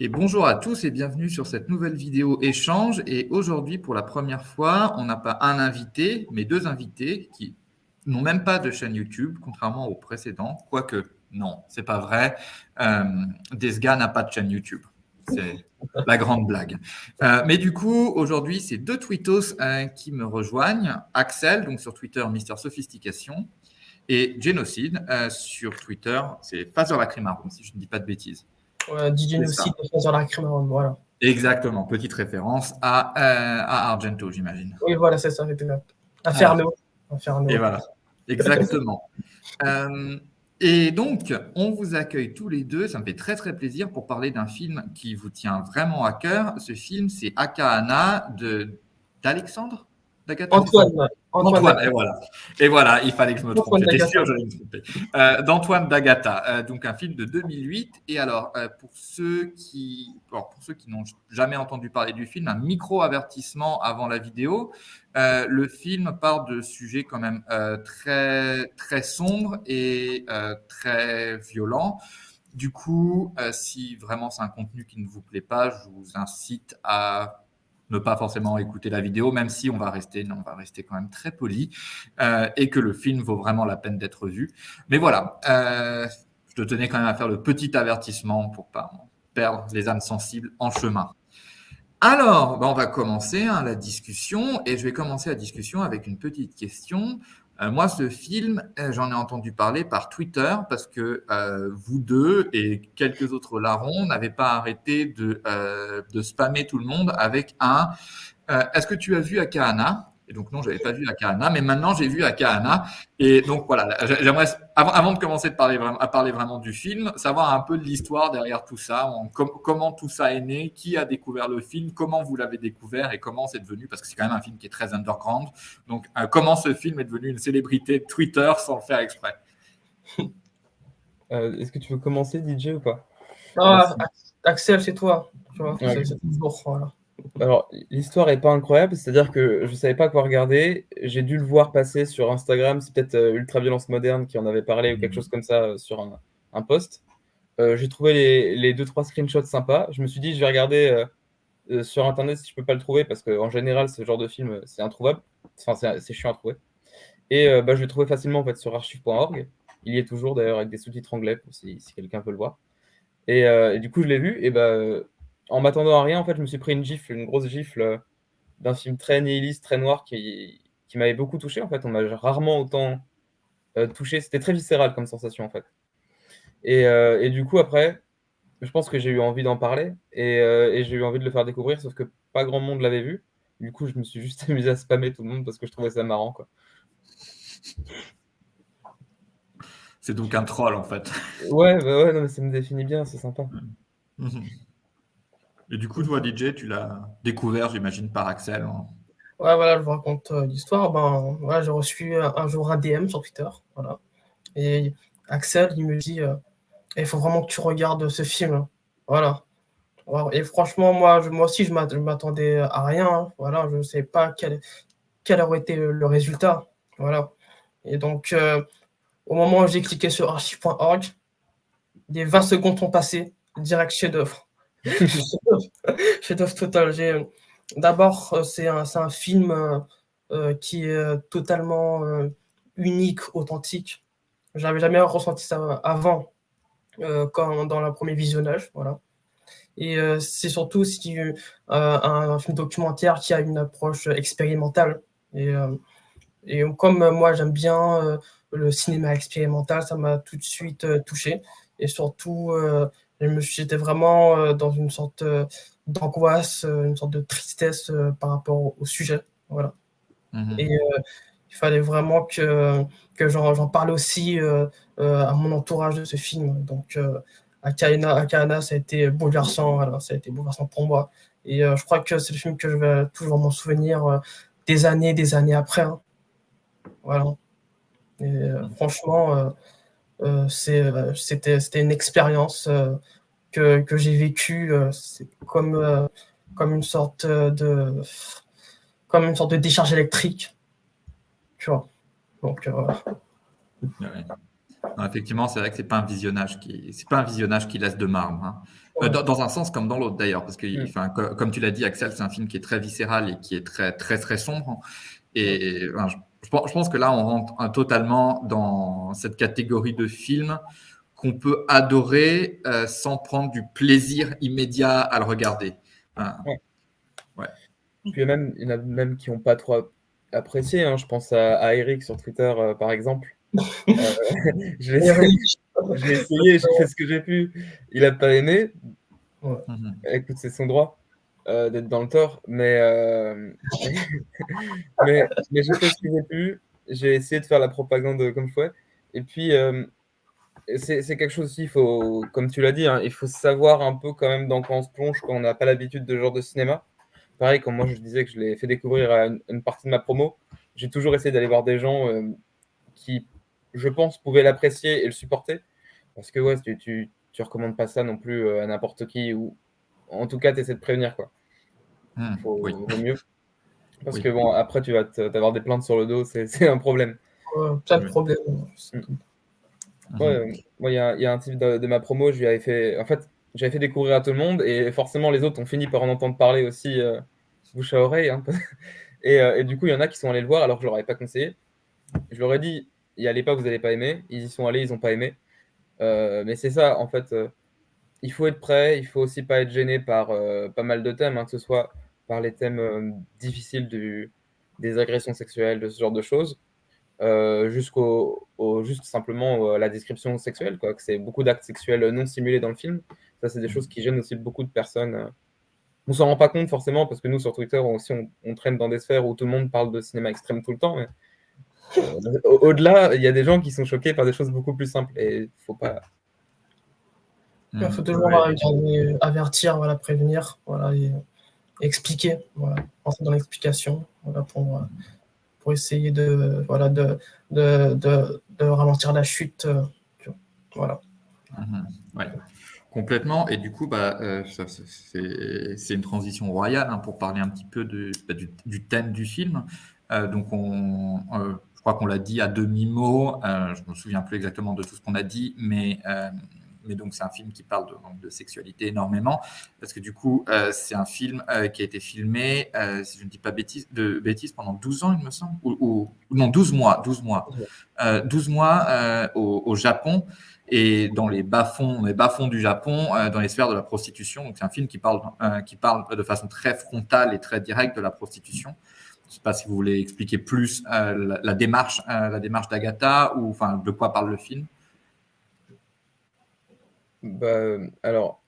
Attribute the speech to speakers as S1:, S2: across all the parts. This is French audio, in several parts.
S1: Et bonjour à tous et bienvenue sur cette nouvelle vidéo échange. Et aujourd'hui, pour la première fois, on n'a pas un invité, mais deux invités qui n'ont même pas de chaîne YouTube, contrairement aux précédents. Quoique, non, c'est pas vrai. Desga n'a pas de chaîne YouTube. C'est la grande blague. Mais du coup, aujourd'hui, c'est deux tweetos qui me rejoignent. Axel, donc sur Twitter, Mister Sophistication, et Genocide sur Twitter, c'est Fazer Lacrimarum, si je ne dis pas de bêtises.
S2: DJ
S1: C'est ça.
S2: Nocid de Fazer Lacrimarum, voilà.
S1: Exactement, petite référence à Argento, j'imagine.
S2: Oui, voilà, c'est ça, c'était
S1: Voilà.
S2: Inferno.
S1: Et
S2: Inferno.
S1: voilà, exactement. Euh, et donc, on vous accueille tous les deux, ça me fait très très plaisir pour parler d'un film qui vous tient vraiment à cœur. Ce film, c'est Akahana d'Alexandre d'Agatha, c'est ça?
S2: Antoine, ouais. Antoine
S1: D'Antoine,
S2: Daga.
S1: et voilà, il fallait que je me trompe.
S2: Antoine
S1: J'étais
S2: Daga,
S1: sûr que j'allais me tromper. D'Antoine d'Agata, donc un film de 2008. Et alors, pour ceux qui n'ont jamais entendu parler du film, un micro-avertissement avant la vidéo. Le film part de sujets quand même très, très sombres et très violents. Du coup, si vraiment c'est un contenu qui ne vous plaît pas, je vous incite à ne pas forcément écouter la vidéo, même si on va rester quand même très poli et que le film vaut vraiment la peine d'être vu. Mais voilà, je tenais quand même à faire le petit avertissement pour pas perdre les âmes sensibles en chemin. Alors, on va commencer la discussion et je vais commencer la discussion avec une petite question. Moi, ce film, j'en ai entendu parler par Twitter parce que vous deux et quelques autres larrons n'avaient pas arrêté de spammer tout le monde avec un est-ce que tu as vu Akahana? Et donc, non, je n'avais pas vu Akahana, mais maintenant j'ai vu Akahana. Et donc, voilà, j'aimerais, avant de commencer à parler vraiment du film, savoir un peu de l'histoire derrière tout ça, comment tout ça est né, qui a découvert le film, comment vous l'avez découvert et comment c'est devenu, parce que c'est quand même un film qui est très underground. Donc, comment ce film est devenu une célébrité de Twitter sans le faire exprès.
S3: Est-ce que tu veux commencer, DJ, ou pas?
S2: Ah, Axel, c'est toi. Tu vois,
S3: Ouais.
S2: c'est toujours. Voilà.
S3: Alors, l'histoire est pas incroyable, c'est-à-dire que je savais pas quoi regarder. J'ai dû le voir passer sur Instagram, c'est peut-être Ultraviolence Moderne qui en avait parlé ou quelque chose comme ça sur un post. J'ai trouvé les 2-3 screenshots sympas. Je me suis dit, je vais regarder sur Internet si je peux pas le trouver, parce qu'en général, ce genre de film, c'est introuvable. Enfin, c'est chiant à trouver. Et je l'ai trouvé facilement en fait, sur archive.org. Il y est toujours d'ailleurs avec des sous-titres anglais, si quelqu'un veut le voir. Et du coup, je l'ai vu, et en m'attendant à rien, en fait, je me suis pris une grosse gifle d'un film très nihiliste, très noir, qui m'avait beaucoup touché. En fait, on m'a rarement autant touché. C'était très viscéral comme sensation, en fait. Et du coup, après, je pense que j'ai eu envie d'en parler, et j'ai eu envie de le faire découvrir, sauf que pas grand monde l'avait vu. Du coup, je me suis juste amusé à spammer tout le monde parce que je trouvais ça marrant, quoi.
S1: C'est donc un troll, en fait.
S3: Ouais, ouais, non, mais ça me définit bien, c'est sympa.
S1: Et du coup, toi, DJ, tu l'as découvert, j'imagine, par Axel.
S2: Ouais, voilà, je vous raconte l'histoire. Voilà, j'ai reçu un jour un DM sur Twitter. Voilà. Et Axel, il me dit il faut vraiment que tu regardes ce film. Voilà. Et franchement, moi aussi, je m'attendais à rien. Hein. Voilà, je ne savais pas quel aurait été le résultat. Voilà. Et donc, au moment où j'ai cliqué sur archive.org, les 20 secondes sont passées, direct chef-d'œuvre. Chef-d'œuvre total. D'abord, c'est un film qui est totalement unique, authentique. J'avais jamais ressenti ça avant, quand dans le premier visionnage. Voilà. Et c'est surtout aussi un film documentaire qui a une approche expérimentale. Et comme moi, j'aime bien le cinéma expérimental, ça m'a tout de suite touché. Et surtout, j'étais vraiment dans une sorte d'angoisse, une sorte de tristesse par rapport au sujet. Voilà. Et il fallait vraiment que j'en parle aussi à mon entourage de ce film. Donc, Akahana, ça a été bouleversant. Voilà, ça a été bouleversant pour moi. Et je crois que c'est le film que je vais toujours m'en souvenir des années après. Hein. Voilà. Et franchement, c'était une expérience que j'ai vécue. C'est comme une sorte de décharge électrique, tu vois. Donc voilà.
S1: Ouais. Non, effectivement, c'est vrai que c'est pas un visionnage qui laisse de marbre, hein.
S2: Ouais.
S1: Dans un sens comme dans l'autre d'ailleurs, parce que,
S3: Mm.
S1: enfin, comme tu l'as dit, Axel, c'est un film qui est très viscéral et qui est très très très sombre. Et enfin, je pense que là, on rentre totalement dans cette catégorie de films qu'on peut adorer sans prendre du plaisir immédiat à le regarder. Enfin,
S3: Ouais.
S1: ouais.
S3: Puis même, il y en a même qui n'ont pas trop apprécié, hein. Je pense à Eric sur Twitter, par exemple. Je l'ai
S2: Eric,
S3: je l'ai essayé, j'ai fait ce que j'ai pu. Il n'a pas aimé.
S2: ouais.
S1: Mhm.
S3: Écoute, c'est son droit d'être dans le tort, mais j'ai fait ce que j'ai pu. J'ai essayé de faire la propagande comme je pouvais. Et puis, c'est quelque chose aussi, comme tu l'as dit, hein, il faut savoir un peu quand même dans quoi on se plonge quand on n'a pas l'habitude de ce genre de cinéma. Pareil, comme moi je disais que je l'ai fait découvrir à une partie de ma promo, j'ai toujours essayé d'aller voir des gens qui, je pense, pouvaient l'apprécier et le supporter. Parce que ouais, tu recommandes pas ça non plus à n'importe qui, ou en tout cas, tu essaies de prévenir, quoi.
S1: Oui,
S3: Vaut mieux. Parce que
S1: oui,
S3: bon, après, tu vas t'avoir des plaintes sur le dos, c'est un problème.
S2: Pas de
S1: oui.
S2: problème.
S3: Mm. Ouais,
S1: Mhm.
S3: moi, il y a un type de ma promo, je lui avais fait. En fait, j'avais fait découvrir à tout le monde, et forcément, les autres ont fini par en entendre parler aussi, bouche à oreille, hein. Et du coup, il y en a qui sont allés le voir alors que je leur avais pas conseillé. Je leur ai dit, y allez pas, vous allez pas aimer. Ils y sont allés, ils ont pas aimé. Mais c'est ça, en fait, il faut être prêt, il faut aussi pas être gêné par pas mal de thèmes, hein, que ce soit par les thèmes difficiles des agressions sexuelles, de ce genre de choses, juste simplement la description sexuelle, quoi, que c'est beaucoup d'actes sexuels non simulés dans le film. Ça, c'est des choses qui gênent aussi beaucoup de personnes. On s'en rend pas compte forcément parce que nous, sur Twitter, on traîne dans des sphères où tout le monde parle de cinéma extrême tout le temps. Mais, au-delà, il y a des gens qui sont choqués par des choses beaucoup plus simples et faut pas.
S2: Il faut
S1: Mhm.
S2: toujours
S1: Ouais.
S2: avertir, voilà, prévenir, voilà, et expliquer, voilà, penser dans l'explication, voilà, pour essayer voilà, de ralentir la chute, voilà.
S1: Mhm. Ouais. Complètement. Et du coup, c'est une transition royale hein, pour parler un petit peu du thème du film. Donc, je crois qu'on l'a dit à demi-mot. Je ne me souviens plus exactement de tout ce qu'on a dit, mais donc c'est un film qui parle de sexualité énormément. Parce que du coup, c'est un film qui a été filmé, si je ne dis pas bêtises, pendant 12 ans, il me semble. Non, 12 mois. 12 mois. 12 mois au Japon et dans les bas-fonds du Japon, dans les sphères de la prostitution. Donc, c'est un film qui parle de façon très frontale et très directe de la prostitution. Je ne sais pas si vous voulez expliquer plus la démarche d'Agatha ou enfin de quoi parle le film.
S3: Alors,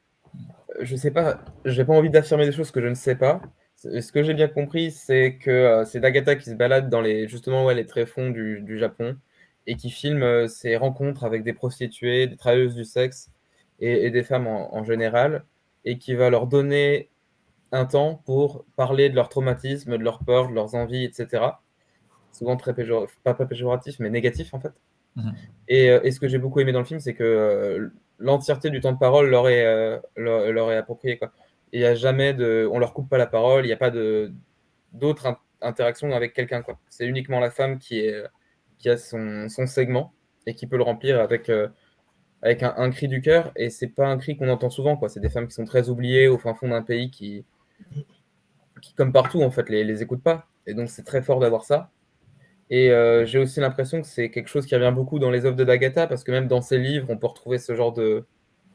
S3: je sais pas, j'ai pas envie d'affirmer des choses que je ne sais pas. Ce que j'ai bien compris, c'est que c'est d'Agatha qui se balade dans justement, ouais, les tréfonds du Japon et qui filme ses rencontres avec des prostituées, des travailleuses du sexe et des femmes en général, et qui va leur donner un temps pour parler de leur traumatisme, de leurs peurs, de leurs envies, etc. Souvent très pas péjoratif, mais négatif en fait.
S1: Mhm.
S3: Et ce que j'ai beaucoup aimé dans le film, c'est que l'entièreté du temps de parole leur est appropriée, quoi. Il y a jamais on leur coupe pas la parole, il n'y a pas d'autres interactions avec quelqu'un, quoi. C'est uniquement la femme qui a son segment et qui peut le remplir avec un cri du cœur. Et c'est pas un cri qu'on entend souvent, quoi. C'est des femmes qui sont très oubliées au fin fond d'un pays qui, comme partout, en fait, les écoute pas. Et donc c'est très fort d'avoir ça. Et j'ai aussi l'impression que c'est quelque chose qui revient beaucoup dans les œuvres de d'Agatha, parce que même dans ses livres, on peut retrouver ce genre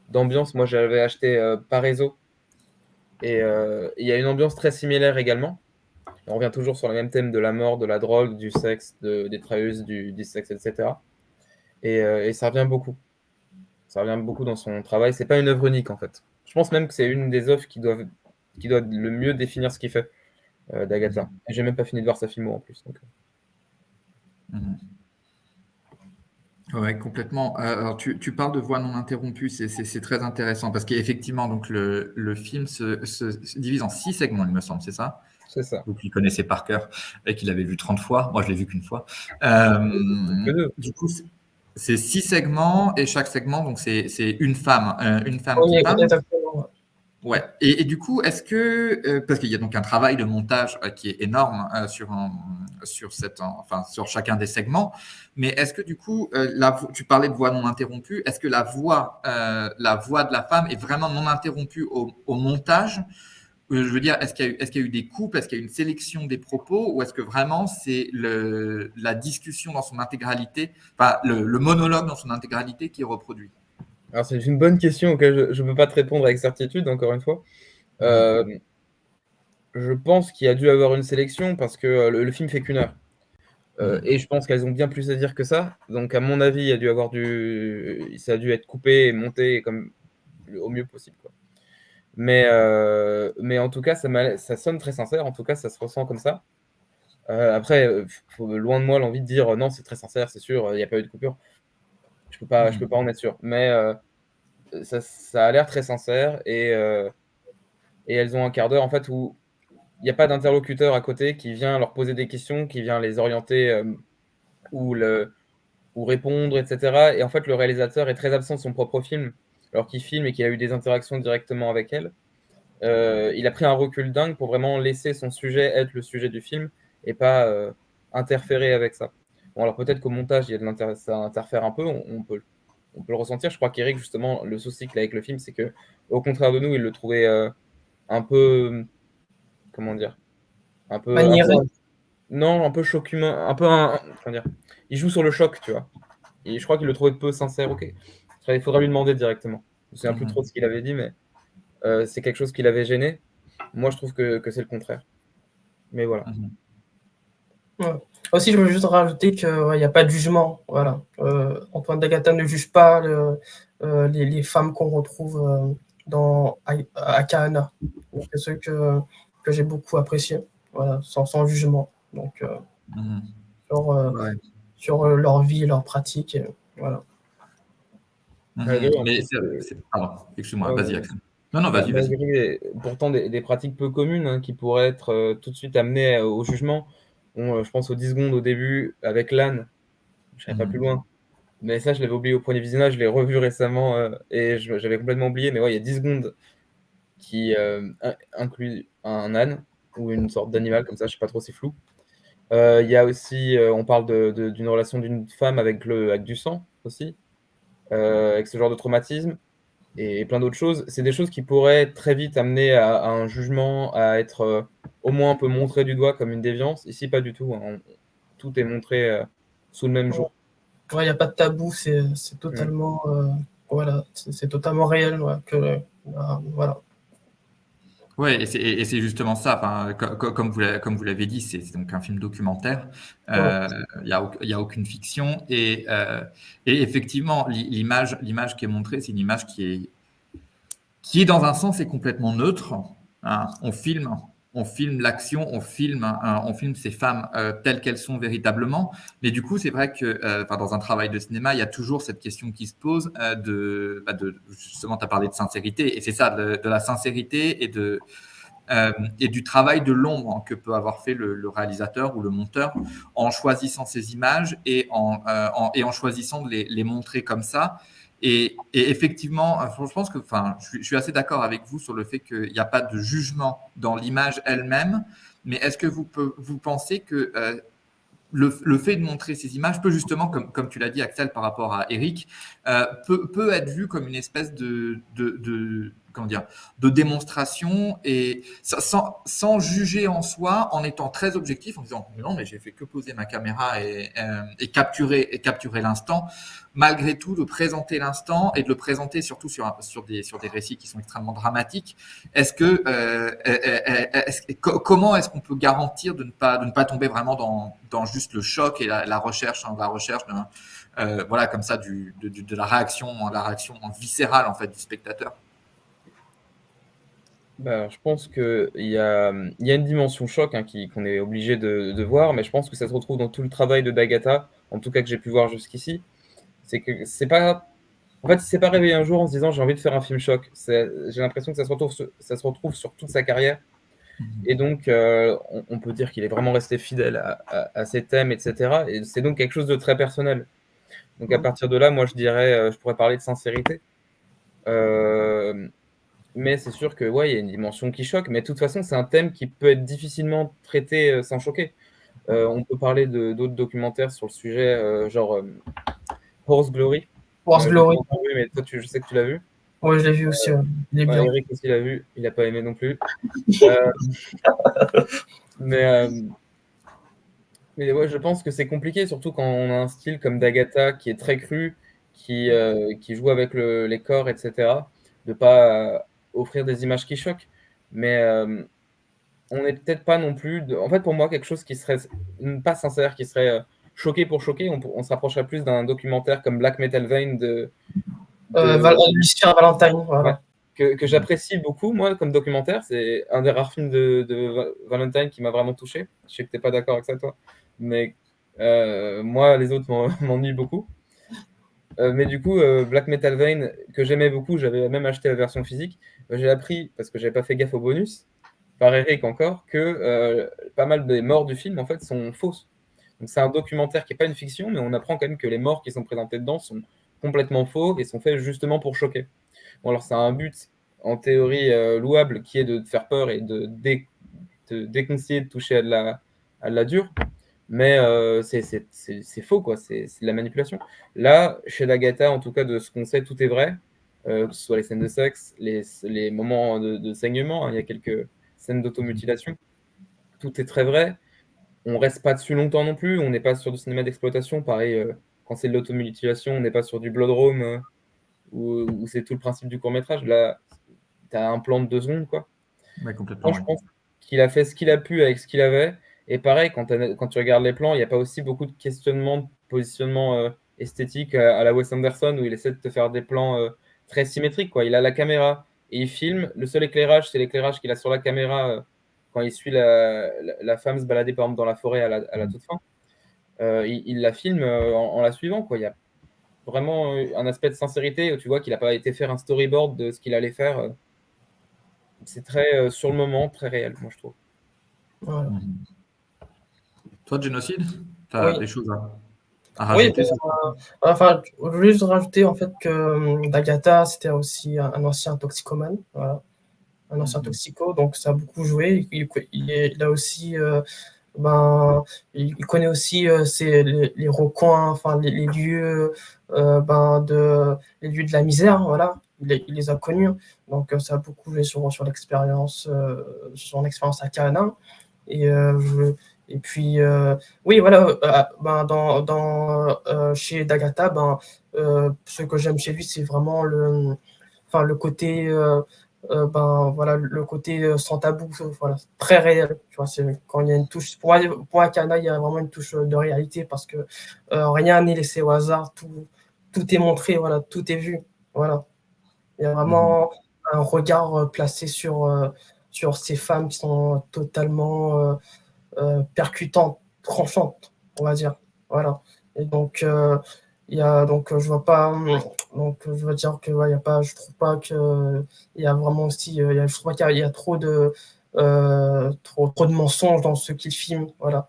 S3: d'ambiance. Moi, j'avais acheté Paraiso, et il y a une ambiance très similaire également. On revient toujours sur le même thème de la mort, de la drogue, du sexe, des travailleuses du sexe, etc. Et ça revient beaucoup. Ça revient beaucoup dans son travail. C'est pas une œuvre unique, en fait. Je pense même que c'est une des œuvres qui doit le mieux définir ce qu'il fait, d'Agatha. Et j'ai même pas fini de voir sa filmo en plus. Donc.
S1: Mhm. Ouais, complètement. Alors, tu parles de voix non interrompue, c'est très intéressant parce qu'effectivement, donc le film se divise en 6 segments, il me semble, c'est ça?
S3: C'est ça.
S1: Donc, il connaissait par cœur et qu'il avait vu 30 fois. Moi, je l'ai vu qu'une fois.
S3: Que deux.
S1: Du coup, c'est 6 segments et chaque segment, donc c'est une femme qui
S2: Oui,
S1: parle.
S2: exactement.
S1: Ouais. Et du coup, est-ce que parce qu'il y a donc un travail de montage qui est énorme sur chacun des segments, mais est-ce que du coup, tu parlais de voix non interrompue, est-ce que la voix de la femme est vraiment non interrompue au montage? Je veux dire, est-ce qu'il y a eu des coupes, est-ce qu'il y a eu une sélection des propos, ou est-ce que vraiment c'est la discussion dans son intégralité, enfin le monologue dans son intégralité qui est reproduit?
S3: Alors, c'est une bonne question auquel je ne peux pas te répondre avec certitude, encore une fois. Euh, je pense qu'il y a dû avoir une sélection parce que le film fait qu'une heure. Et je pense qu'elles ont bien plus à dire que ça. Donc, à mon avis, il y a dû avoir ça a dû être coupé et monté comme au mieux possible, quoi. Mais en tout cas, ça sonne très sincère. En tout cas, ça se ressent comme ça. Après, loin de moi l'envie de dire non, c'est très sincère, c'est sûr, il n'y a pas eu de coupure. Je peux pas en être sûr. Mais ça a l'air très sincère et elles ont un quart d'heure en fait où il n'y a pas d'interlocuteur à côté qui vient leur poser des questions, qui vient les orienter ou, ou répondre, etc. Et en fait, le réalisateur est très absent de son propre film, alors qu'il filme et qu'il a eu des interactions directement avec elle. Il a pris un recul dingue pour vraiment laisser son sujet être le sujet du film et pas interférer avec ça. Bon, alors peut-être qu'au montage, ça interfère un peu, on peut le ressentir. Je crois qu'Eric, justement, le souci qu'il a avec le film, c'est que, au contraire de nous, il le trouvait un peu, comment dire, un peu,
S2: Maniéré.
S3: non, un peu choc humain, un peu, comment dire, il joue sur le choc, tu vois. Et je crois qu'il le trouvait peu sincère. Ok, il faudra lui demander directement. Je ne me souviens plus trop de ce qu'il avait dit, mais c'est quelque chose qui l'avait gêné. Moi, je trouve que c'est le contraire. Mais voilà.
S2: Ouais. Aussi, je veux juste rajouter qu'il n'y a pas de jugement. Voilà. Antoine Dagata ne juge pas les femmes qu'on retrouve dans Akahana. Donc, c'est ce que j'ai beaucoup apprécié, voilà, sans jugement. Donc,
S1: Ouais.
S2: sur leur vie, leurs pratiques. Voilà.
S3: Malgré,
S1: Pardon, excuse-moi, vas-y, Axel. Non, vas-y.
S3: malgré pourtant des pratiques peu communes hein, qui pourraient être tout de suite amenées au jugement. Bon, je pense aux 10 secondes au début avec l'âne, je n'irai pas plus loin. Mais ça, je l'avais oublié au premier visionnage, je l'ai revu récemment et j'avais complètement oublié. Mais ouais, il y a 10 secondes qui incluent un âne ou une sorte d'animal comme ça, je sais pas trop, c'est flou. Il y a aussi, on parle d'une relation d'une femme avec du sang aussi, avec ce genre de traumatisme et plein d'autres choses. C'est des choses qui pourraient très vite amener à un jugement, à être au moins un peu montré du doigt comme une déviance. Ici, pas du tout, hein. Tout est montré sous le même jour.
S2: Il n'y a pas de tabou, c'est totalement, voilà, c'est totalement réel. Ouais, voilà.
S1: Ouais, et c'est justement ça. Enfin, comme vous l'avez dit, c'est donc un film documentaire.
S2: Ouais.
S1: Il y a aucune fiction et effectivement, l'image qui est montrée, c'est une image qui dans un sens est complètement neutre. Hein. On filme l'action, on filme ces femmes telles qu'elles sont véritablement. Mais du coup, c'est vrai que dans un travail de cinéma, il y a toujours cette question qui se pose justement, tu as parlé de sincérité, et c'est ça, de la sincérité et du travail de l'ombre que peut avoir fait le réalisateur ou le monteur en choisissant ces images et en choisissant de les montrer comme ça. Et effectivement, je pense que, je suis assez d'accord avec vous sur le fait qu'il n'y a pas de jugement dans l'image elle-même, mais est-ce que vous pensez que le fait de montrer ces images peut justement, comme tu l'as dit, Axel, par rapport à Eric, peut être vu comme une espèce comment dire, de démonstration et sans juger en soi, en étant très objectif, en disant non, mais j'ai fait que poser ma caméra et capturer l'instant. Malgré tout, de présenter l'instant et de le présenter surtout sur des récits qui sont extrêmement dramatiques. Comment est-ce qu'on peut garantir de ne pas tomber vraiment dans juste le choc et la recherche, voilà, comme ça, de la réaction viscérale en fait du spectateur?
S3: Je pense qu'il y a une dimension choc hein, qu'on est obligé de voir, mais je pense que ça se retrouve dans tout le travail de Dagata, en tout cas que j'ai pu voir jusqu'ici. C'est que c'est pas. En fait, il s'est pas réveillé un jour en se disant j'ai envie de faire un film choc. J'ai l'impression que ça se retrouve sur toute sa carrière. Et donc, on peut dire qu'il est vraiment resté fidèle à ses thèmes, etc. Et c'est donc quelque chose de très personnel. Donc, à partir de là, moi, je dirais, je pourrais parler de sincérité. Mais c'est sûr que ouais, il y a une dimension qui choque. Mais de toute façon, c'est un thème qui peut être difficilement traité sans choquer. On peut parler d'autres documentaires sur le sujet, genre Horse Glory.
S2: Wars
S3: Je l'ai pas
S2: Glory.
S3: encore vu, mais toi, je sais que tu l'as vu.
S2: Ouais, je l'ai vu aussi. Il est bien.
S3: Eric aussi l'a vu. Il n'a pas aimé non plus. Euh, mais, euh, mais ouais, je pense que c'est compliqué, surtout quand on a un style comme d'Agatha qui est très cru, qui joue avec les corps, etc., de pas offrir des images qui choquent. Mais on n'est peut-être pas non plus. En fait, pour moi, quelque chose qui serait pas sincère, qui serait choqué pour choquer, on se rapprocherait plus d'un documentaire comme Black Metal Vein
S2: Lucifer Valentine,
S3: ouais,
S2: voilà.
S3: que j'apprécie beaucoup, moi, comme documentaire. C'est un des rares films de Valentine qui m'a vraiment touché. Je sais que tu n'es pas d'accord avec ça, toi. Mais moi, les autres m'ennuient beaucoup. Mais du coup, Black Metal Vein, que j'aimais beaucoup, j'avais même acheté la version physique. J'ai appris, parce que j'avais pas fait gaffe au bonus, par Eric encore, que pas mal des morts du film, en fait, sont fausses. Donc c'est un documentaire qui n'est pas une fiction, mais on apprend quand même que les morts qui sont présentés dedans sont complètement faux et sont faits justement pour choquer. Bon, alors c'est un but, en théorie, louable, qui est de te faire peur et de déconseiller de toucher à de la dure. Mais c'est faux, quoi. C'est de la manipulation. Là, chez Nagata, en tout cas, de ce qu'on sait, tout est vrai. Que ce soit les scènes de sexe, les moments de saignement, hein, il y a quelques scènes d'automutilation. Tout est très vrai. On reste pas dessus longtemps non plus. On n'est pas sur du cinéma d'exploitation. Pareil, quand c'est de l'automutilation, on n'est pas sur du Bloodrome où c'est tout le principe du court-métrage. Là, tu as un plan de 2 secondes, quoi.
S1: Ouais,
S3: Moi,
S1: complètement.
S3: je pense qu'il a fait ce qu'il a pu avec ce qu'il avait. Et pareil, quand tu regardes les plans, il n'y a pas aussi beaucoup de questionnements, de positionnement esthétique à la Wes Anderson où il essaie de te faire des plans très symétriques, quoi. Il a la caméra et il filme. Le seul éclairage, c'est l'éclairage qu'il a sur la caméra quand il suit la femme se balader, par exemple, dans la forêt à la toute fin. Il la filme en la suivant, quoi. Il y a vraiment un aspect de sincérité où tu vois qu'il n'a pas été faire un storyboard de ce qu'il allait faire. C'est très sur le moment, très réel, moi je trouve.
S2: Voilà.
S1: Toi, Génocide, tu as
S2: Oui.
S1: des choses à
S2: Oui,
S1: rajouter sur
S2: enfin, je voulais juste rajouter en fait que D'Agata, c'était aussi un ancien toxicomane, voilà, un ancien toxico, donc ça a beaucoup joué. Il a aussi, il connaît aussi les recoins, enfin les lieux, les lieux de la misère, voilà. Il les a connus, donc ça a beaucoup joué sur l'expérience, sur son expérience à Cana. Et et puis, oui, voilà, chez D'Agata, ce que j'aime chez lui, c'est vraiment le côté, voilà, le côté sans tabou, voilà, très réel. Tu vois, c'est quand il y a une touche. Pour Akana, il y a vraiment une touche de réalité parce que rien n'est laissé au hasard, tout est montré, voilà, tout est vu. Voilà. Il y a vraiment un regard placé sur ces femmes qui sont totalement percutante, tranchante, on va dire. Voilà. Et donc, je vois pas, donc je veux dire que ouais, y a pas, je trouve pas que il y a vraiment aussi, je trouve pas qu'il y a trop de mensonges dans ce qu'il filme. Voilà.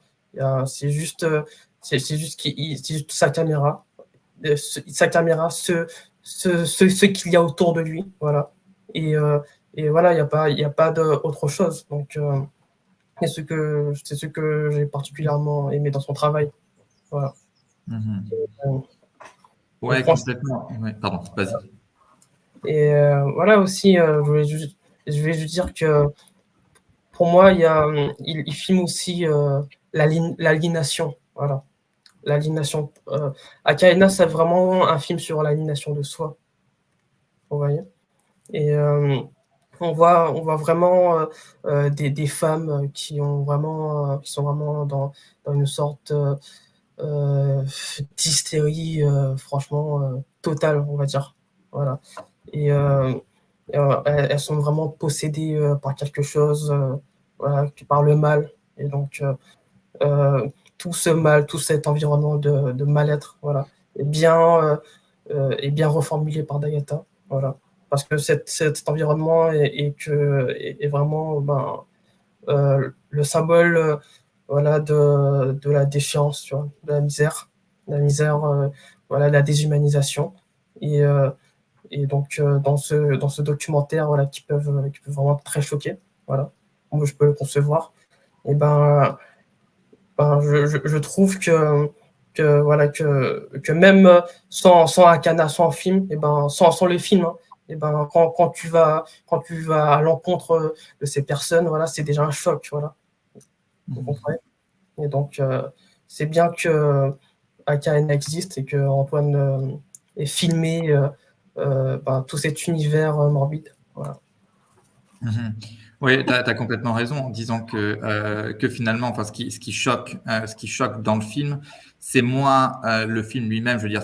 S2: C'est juste, c'est juste c'est juste sa caméra, sa caméra, ce qu'il y a autour de lui. Voilà. Et, et voilà, il y a pas d'autre chose. Donc, c'est ce que j'ai particulièrement aimé dans son travail. Voilà.
S1: Ouais, complètement. Ouais, pardon, vas-y.
S2: Et voilà aussi, je voulais juste dire que pour moi, il filme aussi l'aliénation. Voilà. L'aliénation. Akaina, c'est vraiment un film sur l'aliénation de soi. Vous voyez? Et on voit vraiment des femmes qui sont vraiment dans une sorte d'hystérie franchement totale, on va dire. Voilà. Et elles sont vraiment possédées par quelque chose, voilà, par le mal. Et donc, tout ce mal, tout cet environnement de mal-être, voilà, est bien reformulé par Dagata. Voilà. Parce que cet environnement est vraiment le symbole voilà, de la défiance, tu vois, de la misère, voilà, de la déshumanisation. Et Et donc, dans ce documentaire, voilà, qui peuvent vraiment très choquer. Voilà. Moi, je peux le concevoir. Et je trouve voilà, que même sans Akana, sans film, sans les films, hein, quand tu vas à l'encontre de ces personnes, voilà, c'est déjà un choc. Voilà. Vous comprenez? Et donc, c'est bien que Akana existe et que Antoine ait filmé tout cet univers morbide. Voilà.
S1: Oui, tu as complètement raison en disant que finalement, enfin, ce qui choque dans le film, c'est moins le film lui-même, je veux dire,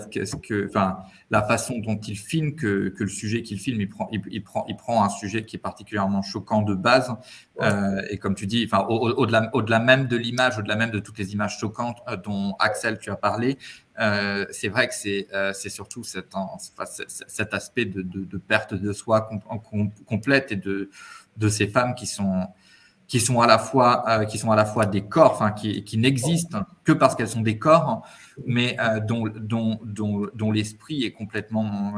S1: enfin, la façon dont il filme que le sujet qu'il filme. Il prend un sujet qui est particulièrement choquant de base. Et comme tu dis, enfin, au-delà même de l'image, au-delà même de toutes les images choquantes dont Axel, tu as parlé, c'est vrai que c'est surtout cet aspect de perte de soi complète et de ces femmes qui sont à la fois des corps, enfin qui n'existent que parce qu'elles sont des corps, mais dont l'esprit est complètement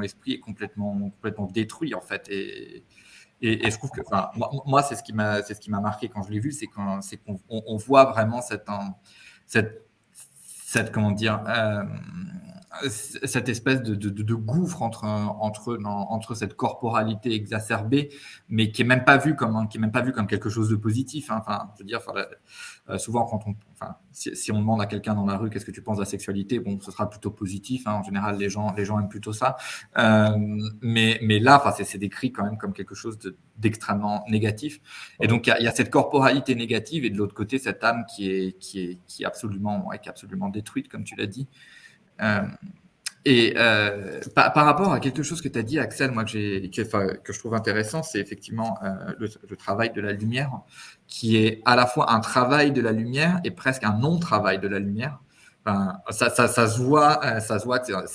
S1: détruit en fait. Et je trouve que, enfin, moi c'est ce qui m'a marqué quand je l'ai vu, c'est qu'on voit vraiment cette comment dire, cette espèce de gouffre entre cette corporalité exacerbée, mais qui est même pas vue comme quelque chose de positif, hein. Enfin, je veux dire, souvent si on demande à quelqu'un dans la rue qu'est-ce que tu penses de la sexualité, bon, ce sera plutôt positif, hein. En général, les gens aiment plutôt ça. Mais là, enfin, c'est décrit quand même comme quelque chose d'extrêmement négatif. Et donc, il y a cette corporalité négative et de l'autre côté, cette âme qui est absolument détruite, comme tu l'as dit. Par rapport à quelque chose que tu as dit, Axel, moi que je trouve intéressant, c'est effectivement le travail de la lumière, qui est à la fois un travail de la lumière et presque un non-travail de la lumière. Enfin, ça se voit que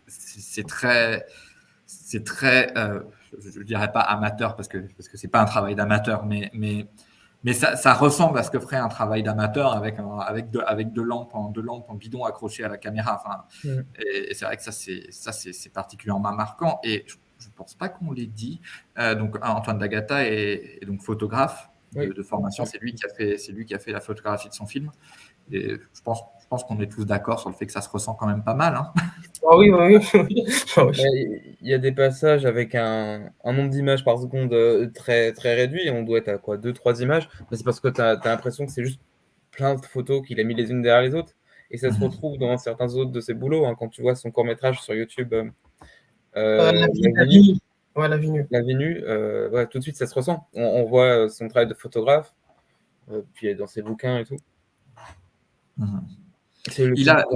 S1: c'est très, je ne dirais pas amateur parce que c'est pas un travail d'amateur, mais ça ressemble à ce que ferait un travail d'amateur avec deux lampes en bidon accrochées à la caméra. Enfin, et c'est vrai que ça c'est particulièrement marquant. Et je ne pense pas qu'on l'ait dit. Donc Antoine D'Agata est donc photographe de formation. C'est lui qui a fait la photographie de son film. Et je pense qu'on est tous d'accord sur le fait que ça se ressent quand même pas mal, hein.
S2: Ah oui.
S3: Il y a des passages avec un nombre d'images par seconde très, très réduit. On doit être à quoi, 2-3 images. Mais c'est parce que tu as l'impression que c'est juste plein de photos qu'il a mis les unes derrière les autres. Et ça se retrouve dans certains autres de ses boulots, hein. Quand tu vois son court-métrage sur YouTube,
S2: La vie nue. Ouais, la vie nue.
S3: La vie nue, ouais, tout de suite, ça se ressent. On voit son travail de photographe, puis dans ses bouquins et tout.
S1: Il a...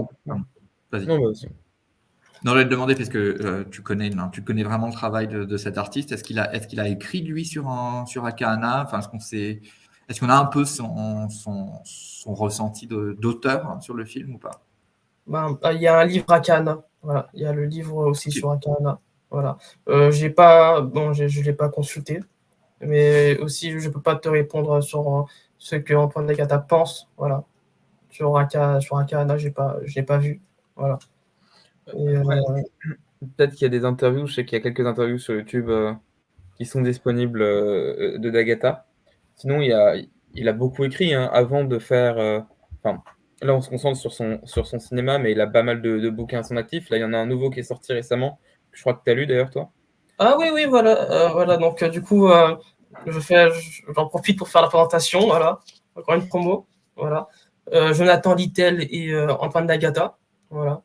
S1: Vas-y.
S3: Non, vas-y.
S1: Non, je vais te demander parce que tu connais vraiment le travail de cet artiste. Est-ce qu'il a écrit lui sur Akana? Enfin, est-ce qu'on a un peu son ressenti d'auteur, hein, sur le film ou pas?
S2: Il y a un livre Akana. Voilà, il y a le livre aussi sur Akana. Voilà. Je l'ai pas consulté, mais aussi je peux pas te répondre sur ce que Antoine D'Agata pense. Voilà. Sur Akana, je l'ai pas vu. Voilà.
S3: Peut-être qu'il y a des interviews, je sais qu'il y a quelques interviews sur YouTube qui sont disponibles de D'Agata. Sinon, il a beaucoup écrit, hein, avant de faire... là, on se concentre sur son cinéma, mais il a pas mal de bouquins à son actif. Là, il y en a un nouveau qui est sorti récemment. Je crois que tu as lu d'ailleurs, toi.
S2: Ah oui, voilà. Donc, du coup, j'en profite pour faire la présentation. Voilà. Encore une promo. Voilà. Jonathan Littell et Antoine D'Agata. Voilà.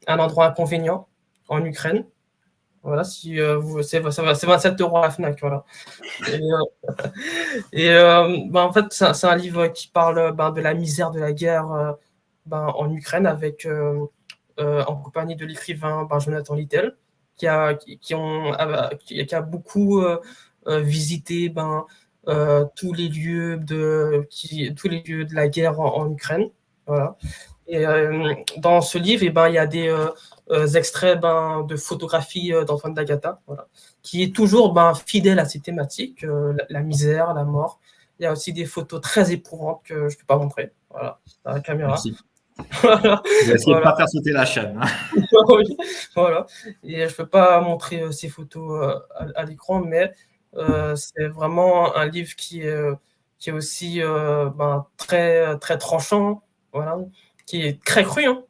S2: Un endroit inconvénient en Ukraine. Voilà, c'est 27 € à la Fnac, voilà. En fait, c'est un livre qui parle de la misère de la guerre en Ukraine en compagnie de l'écrivain Jonathan Littell, qui a beaucoup visité tous les lieux de la guerre en Ukraine. Voilà. Et dans ce livre, il y a des extraits de photographies d'Antoine D'Agata, voilà, qui est toujours fidèle à ces thématiques, la misère, la mort. Il y a aussi des photos très éprouvantes que je ne peux pas montrer, voilà, à la caméra.
S1: Merci.
S2: Voilà.
S1: J'ai essayé de
S2: Voilà.
S1: pas faire sauter la chaîne. Hein.
S2: Oui, voilà. Et je peux pas montrer ces photos à l'écran, mais c'est vraiment un livre qui est aussi très, très tranchant, voilà, qui est très cru, hein,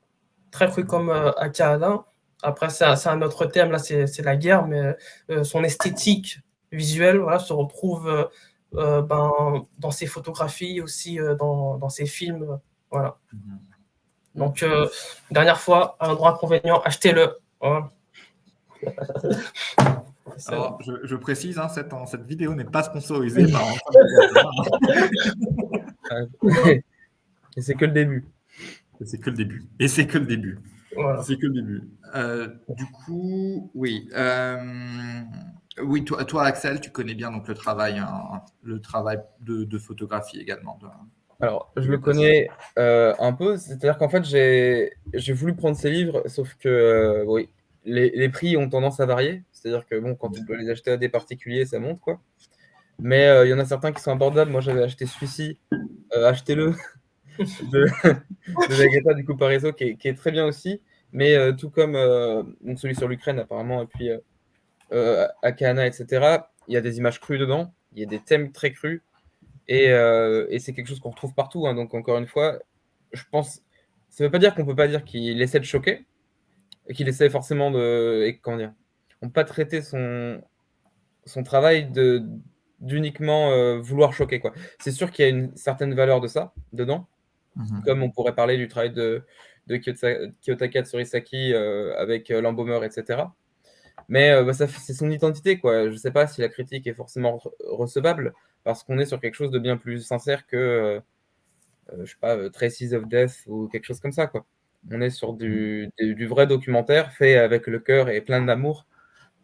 S2: très cru comme Akahana. Après, c'est un autre thème, là, c'est la guerre, mais son esthétique visuelle, voilà, se retrouve dans ses photographies, aussi dans ses films, voilà. Donc, dernière fois, un droit inconvénient, achetez-le. Voilà.
S1: Alors, je précise, hein, cette vidéo n'est pas sponsorisée par
S3: Et c'est que le début.
S1: C'est que le début. Et c'est que le début.
S2: Voilà.
S1: C'est que le début. Du coup, oui. Oui, toi, Axel, tu connais bien donc le travail de photographie également.
S3: Alors, je le connais un peu, c'est-à-dire qu'en fait, j'ai voulu prendre ces livres, sauf que oui, les prix ont tendance à varier. C'est-à-dire que bon, quand tu dois les acheter à des particuliers, ça monte, quoi. Mais il y en a certains qui sont abordables. Moi, j'avais acheté celui-ci, achetez-le, de Vegeta, du coup, Pariso, qui est très bien aussi. Mais tout comme donc celui sur l'Ukraine, apparemment, et puis Akahana, etc., il y a des images crues dedans, il y a des thèmes très crus. Et c'est quelque chose qu'on retrouve partout. Hein. Donc, encore une fois, je pense. Ça ne veut pas dire qu'on ne peut pas dire qu'il essaie de choquer, qu'il essaie forcément de. Et comment dire. On ne peut pas traiter son travail d'uniquement vouloir choquer, quoi. C'est sûr qu'il y a une certaine valeur de ça dedans, comme on pourrait parler du travail de Kiyotaka Tsurisaki avec l'embaumeur, etc. Mais c'est son identité, quoi. Je ne sais pas si la critique est forcément recevable, parce qu'on est sur quelque chose de bien plus sincère que, je sais pas, Traces of Death ou quelque chose comme ça, quoi. On est sur du vrai documentaire fait avec le cœur et plein d'amour,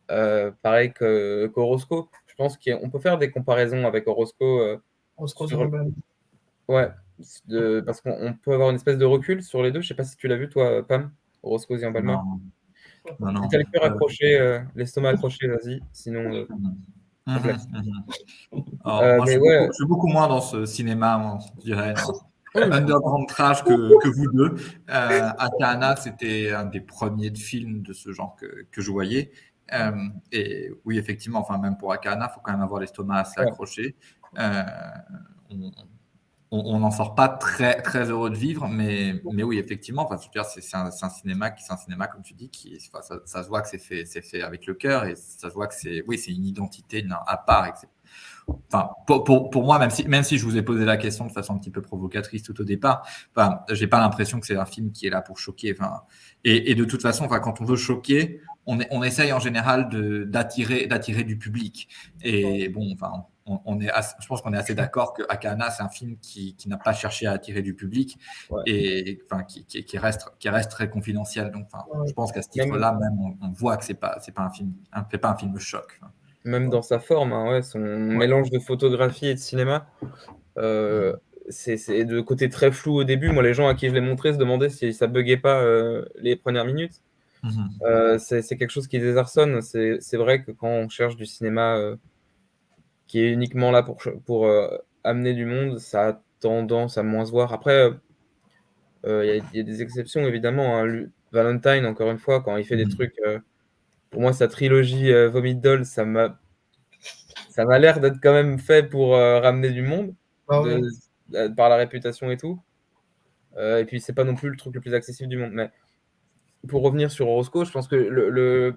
S3: pareil qu'Orosco. Je pense qu'on peut faire des comparaisons avec Orosco sur... Ouais, parce qu'on peut avoir une espèce de recul sur les deux. Je sais pas si tu l'as vu, toi, Pam, Orosco The Embalmer.
S1: Non.
S3: Si t'as le cœur accroché, l'estomac accroché, vas-y. Sinon,
S1: Alors, moi,
S3: mais
S1: je suis beaucoup moins dans ce cinéma, je dirais, underground trash que vous deux. Akahana, c'était un des premiers films de ce genre que je voyais. Et oui, effectivement, enfin, même pour Akahana, il faut quand même avoir l'estomac assez accroché. On n'en sort pas très, très heureux de vivre, mais oui, effectivement, enfin, c'est un cinéma comme tu dis, ça se voit que c'est fait avec le cœur et ça se voit que c'est une identité à part. Enfin, pour moi, même si je vous ai posé la question de façon un petit peu provocatrice tout au départ, enfin, j'ai pas l'impression que c'est un film qui est là pour choquer. Enfin, et de toute façon, enfin, quand on veut choquer, on essaye en général d'attirer du public. Et bon, enfin, je pense qu'on est assez d'accord que Akahana, c'est un film qui n'a pas cherché à attirer du public et enfin, qui reste très confidentiel. Donc, enfin, je pense qu'à ce titre-là, même on voit que c'est pas un film choc.
S3: Même dans sa forme, hein, son mélange de photographie et de cinéma, c'est de côté très flou au début. Moi, les gens à qui je l'ai montré se demandaient si ça buguait pas les premières minutes. C'est quelque chose qui désarçonne. C'est vrai que quand on cherche du cinéma qui est uniquement là pour amener du monde, ça a tendance à moins se voir. Après, il y a des exceptions, évidemment. Hein. Valentine, encore une fois, quand il fait des trucs... pour moi, sa trilogie Vomit Doll, ça m'a l'air d'être quand même fait pour ramener du monde, par la réputation et tout. Et puis, c'est pas non plus le truc le plus accessible du monde. Mais pour revenir sur Orosco, je pense que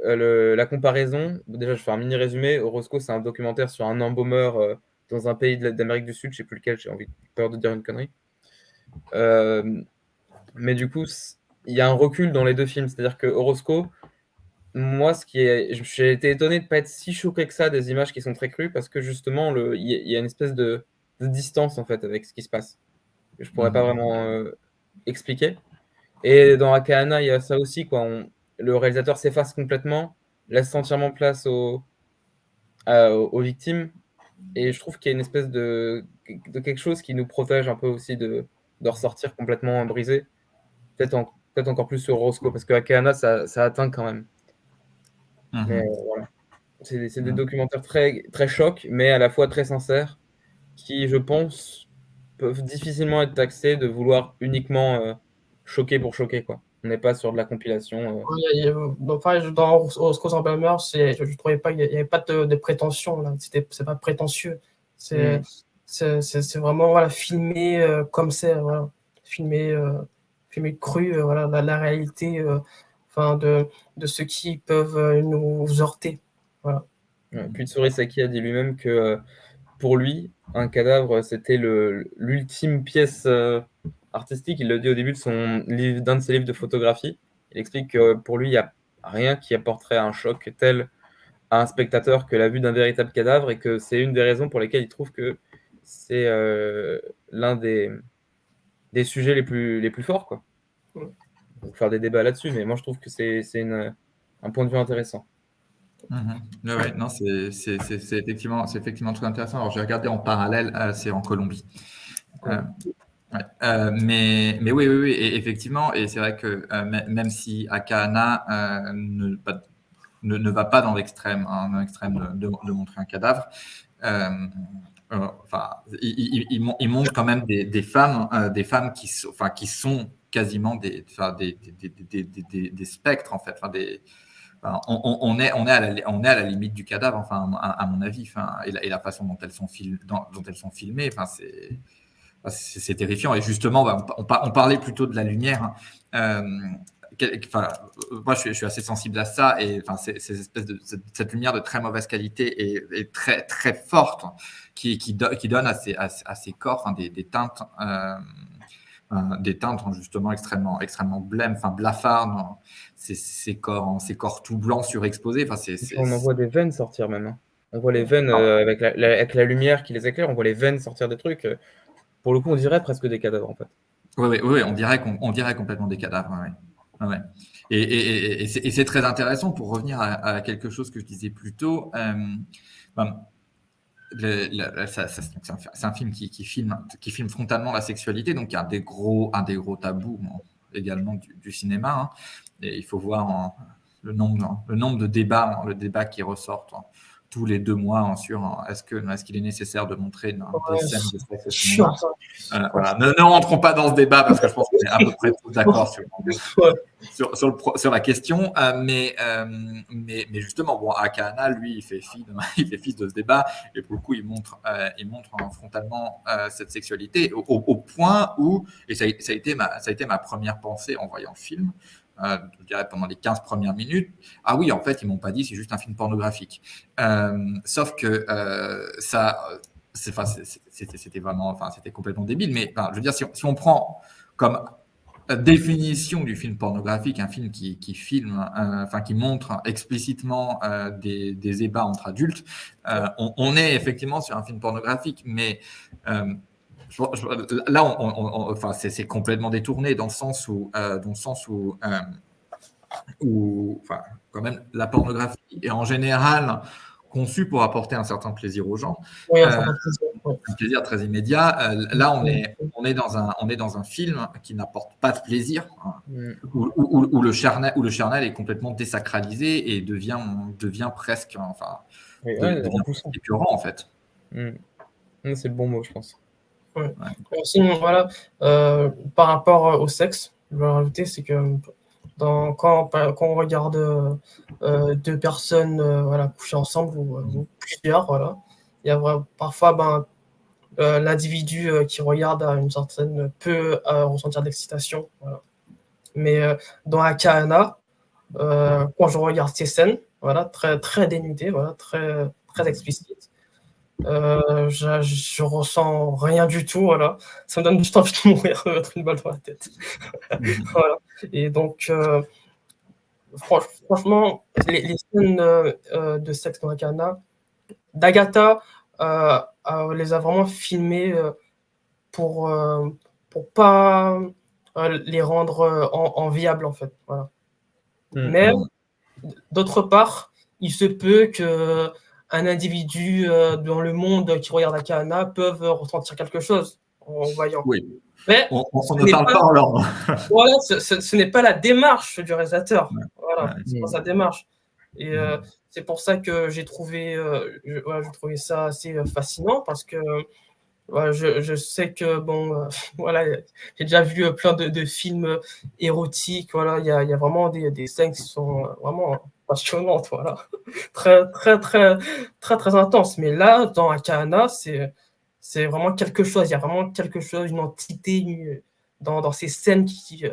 S3: la comparaison, déjà, je fais un mini résumé. Orosco, c'est un documentaire sur un embaumeur dans un pays d'Amérique du Sud, je sais plus lequel, j'ai peur de dire une connerie. Mais du coup, il y a un recul dans les deux films. C'est-à-dire que Orosco, moi, j'ai été étonné de ne pas être si choqué que ça des images qui sont très crues parce que justement, il y a une espèce de distance en fait avec ce qui se passe. Que je pourrais pas vraiment expliquer. Et dans Akahana, il y a ça aussi, quoi. Le réalisateur s'efface complètement, laisse entièrement place aux victimes. Et je trouve qu'il y a une espèce de quelque chose qui nous protège un peu aussi de ressortir complètement brisé. Peut-être encore plus sur Roscoe, parce que Akahana, ça atteint quand même. Mais voilà. C'est des documentaires très, très chocs, mais à la fois très sincères, qui, je pense, peuvent difficilement être taxés de vouloir uniquement choquer pour choquer, quoi. On n'est pas sur de la compilation.
S2: Donc, pareil, dans Roscoe Hammer, je trouvais pas, il n'y avait pas de prétention, là. C'est pas prétentieux. C'est vraiment, voilà, filmé comme c'est, voilà. Filmé cru, voilà, la réalité de ceux qui peuvent nous heurter. Voilà.
S3: Puis Tsurisaki a dit lui-même que pour lui, un cadavre, c'était l'ultime pièce artistique. Il le dit au début d'un de ses livres de photographie. Il explique que pour lui, il n'y a rien qui apporterait un choc tel à un spectateur que la vue d'un véritable cadavre, et que c'est une des raisons pour lesquelles il trouve que c'est l'un des sujets les plus forts, quoi. On peut faire des débats là-dessus, mais moi je trouve que c'est un point de vue intéressant.
S1: Ouais, non, c'est effectivement très intéressant. Alors, j'ai regardé en parallèle, c'est en Colombie.
S3: Ouais.
S1: Mais oui, et effectivement, et c'est vrai que même si Akahana ne va pas dans l'extrême, hein, de montrer un cadavre, enfin, il montre quand même des femmes qui sont quasiment des spectres, en fait. Enfin, on est à la limite du cadavre, enfin, à mon avis, enfin, et la façon dont elles sont filmées, enfin, c'est terrifiant. Et justement, on parlait plutôt de la lumière. Moi, je suis assez sensible à ça, et enfin, cette lumière de très mauvaise qualité et très très forte qui donne à ces corps, enfin, des teintes. Des teintes justement extrêmement blêmes, enfin blafardes, ces corps tout blancs surexposés. Enfin,
S3: on en voit des veines sortir même, hein. On voit les veines avec la lumière qui les éclaire, on voit les veines sortir des trucs. Pour le coup, on dirait presque des cadavres, en fait.
S1: Oui, on dirait complètement des cadavres. Ouais. Et c'est très intéressant, pour revenir à quelque chose que je disais plus tôt. C'est un film qui filme frontalement la sexualité, donc il y a un des gros tabous également du cinéma. Hein. Et il faut voir le nombre de débats, le débat qui ressortent tous les 2 mois sur est-ce qu'il est nécessaire de montrer des scènes de sexe au cinéma. Voilà. Ne rentrons pas dans ce débat, parce que je pense qu'on est à peu près tous d'accord sur la question. Mais justement, bon, Akahana, lui, il fait fi de ce débat, et pour le coup, il montre frontalement cette sexualité au point où, et ça a été ma première pensée en voyant le film. Je dirais pendant les 15 premières minutes, ah oui, en fait, ils m'ont pas dit c'est juste un film pornographique. Sauf que c'était complètement débile. Mais je veux dire, si on prend comme définition du film pornographique un film qui filme, qui montre explicitement des ébats entre adultes, on est effectivement sur un film pornographique, mais là, c'est complètement détourné, dans le sens où quand même, la pornographie est en général conçue pour apporter un certain plaisir aux gens, un plaisir très immédiat. Là, on est dans un film qui n'apporte pas de plaisir, où le charnel est complètement désacralisé et devient presque, épeurant, en fait.
S3: C'est le bon mot, je pense.
S2: Ouais. Sinon, voilà, par rapport au sexe, je veux rajouter, c'est que quand on regarde 2 personnes coucher ensemble, ou plusieurs, voilà, il y a parfois l'individu qui regarde à une certaine peut ressentir de l'excitation, voilà. Mais dans Akahana, quand je regarde ces scènes, voilà, très très dénudées, voilà, très très explicites, je ressens rien du tout, voilà. Ça me donne juste envie de mourir, de mettre une balle dans la tête. Voilà. Et donc, franchement, les scènes de sexe dans Akahana, Nagata les a vraiment filmées pour pas les rendre enviables, en fait. Voilà. Mais d'autre part, il se peut que un individu dans le monde qui regarde Akahana peuvent ressentir quelque chose en voyant.
S1: Oui.
S2: Mais
S1: on ne parle pas en langue.
S2: Voilà, ce n'est pas la démarche du réalisateur. Voilà, c'est pas sa démarche. Et c'est pour ça que j'ai trouvé ça assez fascinant, parce que Ouais, je sais que, bon, voilà, j'ai déjà vu plein de films érotiques. Voilà, il y a vraiment des scènes qui sont vraiment passionnantes. Voilà, très, très, très, très, très intenses. Mais là, dans Akana, c'est vraiment quelque chose. Il y a vraiment quelque chose, une entité dans ces scènes qui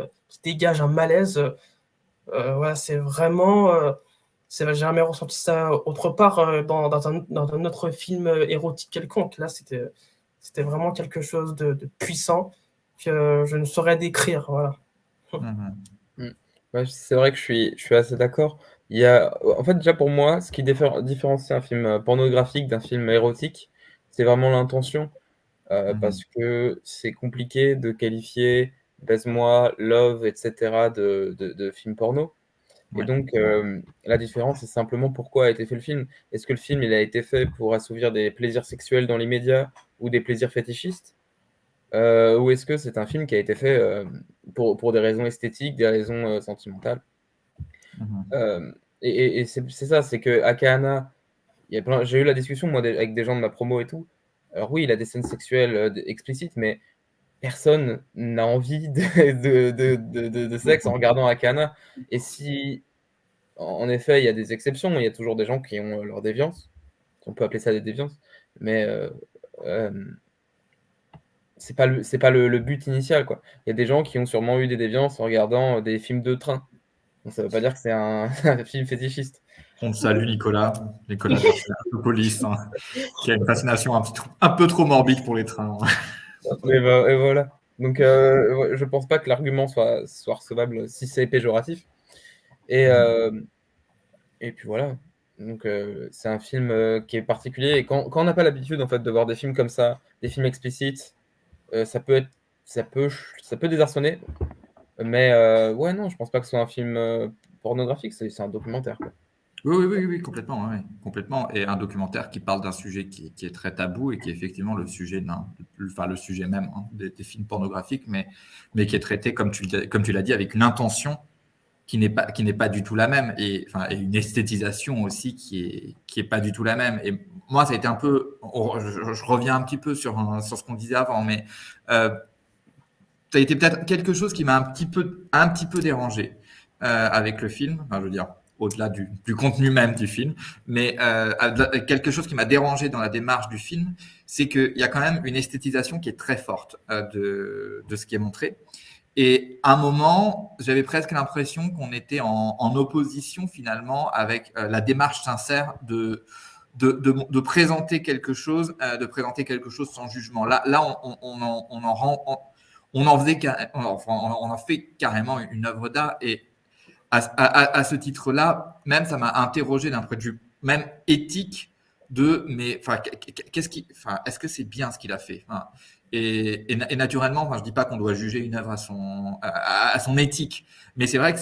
S2: dégagent un malaise. Ouais, c'est vraiment. J'ai jamais ressenti ça autre part dans un autre film érotique quelconque. Là, c'était vraiment quelque chose de puissant que je ne saurais décrire. Voilà.
S1: Mhm.
S3: Mm. Ouais, c'est vrai que je suis assez d'accord. En fait, déjà pour moi, ce qui différencie un film pornographique d'un film érotique, c'est vraiment l'intention.
S1: Mhm.
S3: Parce que c'est compliqué de qualifier baise-moi, love, etc. de film porno. Et
S1: Ouais.
S3: donc, la différence, c'est simplement pourquoi a été fait le film. Est-ce que le film, il a été fait pour assouvir des plaisirs sexuels dans l'immédiat ou des plaisirs fétichistes? Ou est-ce que c'est un film qui a été fait pour des raisons esthétiques, des raisons sentimentales?
S1: Mhm.
S3: Euh, et c'est ça, c'est que Akahana, j'ai eu la discussion, moi, avec des gens de ma promo et tout. Alors oui, il a des scènes sexuelles explicites, mais personne n'a envie de sexe en regardant Akana. Et si, en effet, il y a des exceptions, il y a toujours des gens qui ont leur déviance, on peut appeler ça des déviances, mais euh, c'est pas le but initial, quoi. Il y a des gens qui ont sûrement eu des déviances en regardant des films de train. Donc ça veut pas dire que c'est un, un film fétichiste.
S1: On te salue, Nicolas de Police, hein, qui a une fascination un peu trop morbide pour les trains.
S3: Et voilà. Donc ouais, je pense pas que l'argument soit recevable si c'est péjoratif. Et, euh, Et puis voilà. Donc c'est un film qui est particulier. Et quand on n'a pas l'habitude en fait de voir des films comme ça, des films explicites, ça peut être, ça peut désarçonner. Mais ouais, non, je pense pas que ce soit un film pornographique. C'est un documentaire, quoi.
S1: Oui, oui, oui, oui, complètement, ouais, complètement. Et un documentaire qui parle d'un sujet qui est très tabou et qui est effectivement le sujet enfin, le sujet même, hein, des films pornographiques, mais qui est traité, comme tu l'as dit, avec une intention qui n'est pas du tout la même, et, enfin, et une esthétisation aussi qui est pas du tout la même. Et moi, ça a été un peu, je reviens un petit peu sur ce qu'on disait avant, mais ça a été peut-être quelque chose qui m'a un petit peu dérangé avec le film. Enfin, je veux dire, au-delà du contenu même du film, mais quelque chose qui m'a dérangé dans la démarche du film, c'est qu'il y a quand même une esthétisation qui est très forte de ce qui est montré. Et à un moment, j'avais presque l'impression qu'on était en opposition finalement avec la démarche sincère de présenter de présenter quelque chose sans jugement. Là, on en faisait, enfin, on en fait carrément une œuvre d'art. Et à ce titre-là, même ça m'a interrogé d'un point de vue même éthique mais enfin, enfin, est-ce que c'est bien ce qu'il a fait? Enfin, et naturellement, enfin, je dis pas qu'on doit juger une œuvre à son éthique, mais c'est vrai que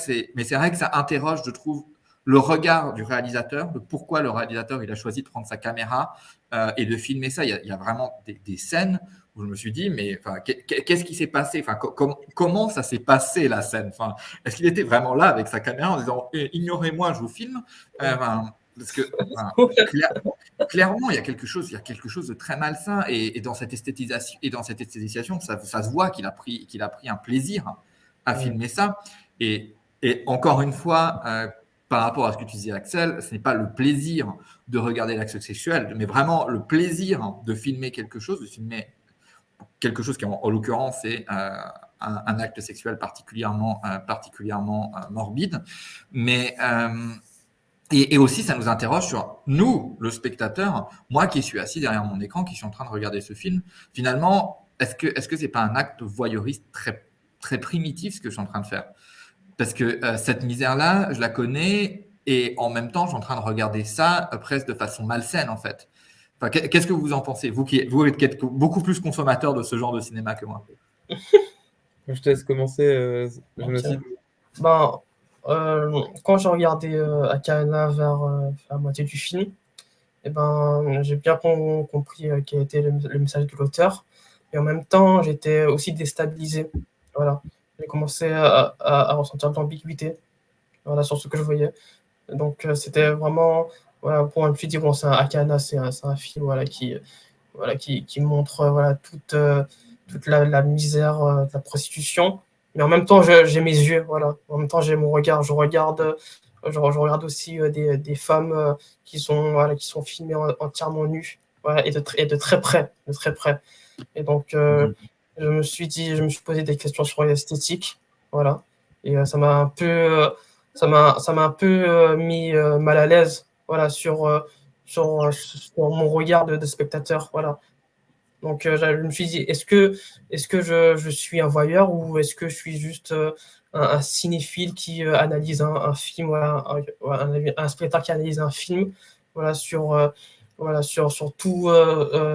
S1: ça interroge, je trouve, le regard du réalisateur, de pourquoi le réalisateur il a choisi de prendre sa caméra et de filmer ça. Il y a vraiment des scènes où je me suis dit, mais enfin, qu'est-ce qui s'est passé? Enfin, comment ça s'est passé la scène? Enfin, est-ce qu'il était vraiment là avec sa caméra en disant ignorez-moi, je vous filme? Enfin, parce que enfin, clairement, il y a quelque chose de très malsain et dans cette esthétisation, ça se voit qu'il a pris un plaisir à filmer ça. Et encore une fois, par rapport à ce que tu disais, Axel, ce n'est pas le plaisir de regarder l'acte sexuel, mais vraiment le plaisir de filmer quelque chose, de filmer quelque chose qui, en l'occurrence, est un acte sexuel particulièrement morbide. Mais et aussi, ça nous interroge sur nous, le spectateur, moi qui suis assis derrière mon écran, qui suis en train de regarder ce film. Finalement, est-ce que c'est pas un acte voyeuriste très, très primitif ce que je suis en train de faire? Parce que cette misère-là, je la connais et en même temps, je suis en train de regarder ça presque de façon malsaine en fait. Enfin, qu'est-ce que vous en pensez, vous qui êtes beaucoup plus consommateur de ce genre de cinéma que moi?
S3: Je te laisse commencer,
S2: Ok.
S3: Génocide.
S2: Ben, quand j'ai regardé Akana vers la moitié du film, eh ben, j'ai bien compris quel était le message de l'auteur. Et en même temps, j'étais aussi déstabilisé. Voilà. J'ai commencé à ressentir de l'ambiguïté, voilà, sur ce que je voyais. Donc, c'était vraiment. Voilà, pour moi, je me suis dit, bon, c'est un Akana, c'est un film voilà, voilà, qui montre voilà, toute la misère de la prostitution. Mais en même temps, j'ai mes yeux, voilà. En même temps, j'ai mon regard. Je regarde aussi des femmes qui sont filmées entièrement nues, voilà, et de très près, de très près. Et donc, je me suis posé des questions sur l'esthétique, voilà. Et ça m'a un peu mis mal à l'aise, voilà, sur mon regard de spectateur, voilà. Donc, je me suis dit, est-ce que je suis un voyeur ou est-ce que je suis juste un cinéphile qui analyse un film, voilà, un spectateur qui analyse un film, voilà, sur tout,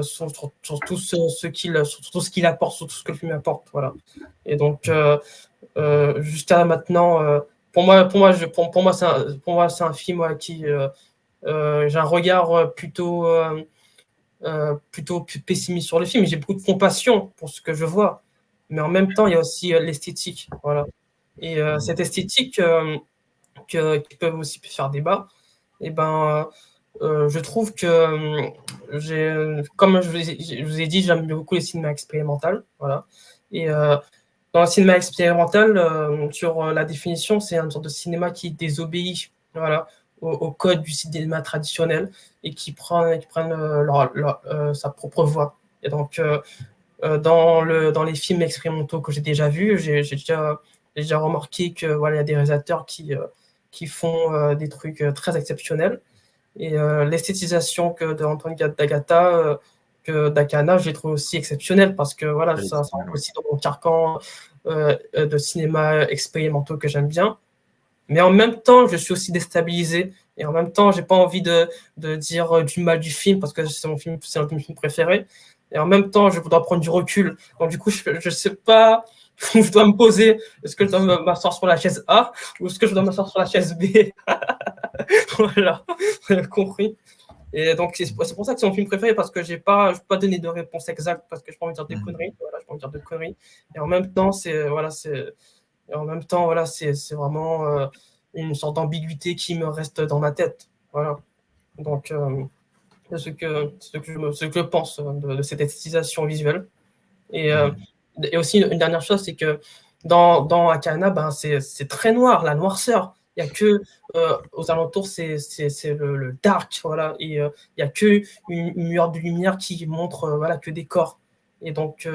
S2: sur tout sur tout ce qu'il apporte, sur tout ce que le film apporte, voilà. Et donc, jusqu'à maintenant, pour moi, c'est un film voilà, qui, j'ai un regard plutôt pessimiste sur le film. J'ai beaucoup de compassion pour ce que je vois, mais en même temps, il y a aussi l'esthétique, voilà. Et cette esthétique qui peut aussi faire débat, et ben, je trouve que comme je vous ai dit, j'aime beaucoup le cinéma expérimental, voilà. Et dans le cinéma expérimental, sur la définition, c'est une sorte de cinéma qui désobéit, voilà, au code du cinéma traditionnel et qui prennent sa propre voie. Et donc, dans les films expérimentaux que j'ai déjà vus, j'ai déjà remarqué que voilà, il y a des réalisateurs qui font des trucs très exceptionnels. Et l'esthétisation de Antoine d'Akana, je l'ai trouvé aussi exceptionnelle parce que voilà, ça rentre aussi dans mon carcan de cinéma expérimentaux que j'aime bien. Mais en même temps, je suis aussi déstabilisé. Et en même temps, j'ai pas envie de dire du mal du film parce que c'est un de mes films préférés. Et en même temps, je voudrais prendre du recul. Donc, du coup, je sais pas où je dois me poser. Est-ce que je dois m'asseoir sur la chaise A ou est-ce que je dois m'asseoir sur la chaise B? Voilà, vous avez compris. Et donc, c'est pour ça que c'est mon film préféré parce que je ne vais pas donner de réponse exacte parce que je n'ai pas envie de dire des conneries. Voilà, je pas envie de dire de conneries. Et en même temps, c'est vraiment une sorte d'ambiguïté qui me reste dans ma tête. Voilà. Donc, c'est ce que je pense de cette esthétisation visuelle. Et aussi, une dernière chose, c'est que dans Akana, ben, c'est très noir, la noirceur. Il n'y a que aux alentours, c'est le dark, voilà. Et il n'y a que une lueur de lumière qui montre voilà, que des corps. Et donc,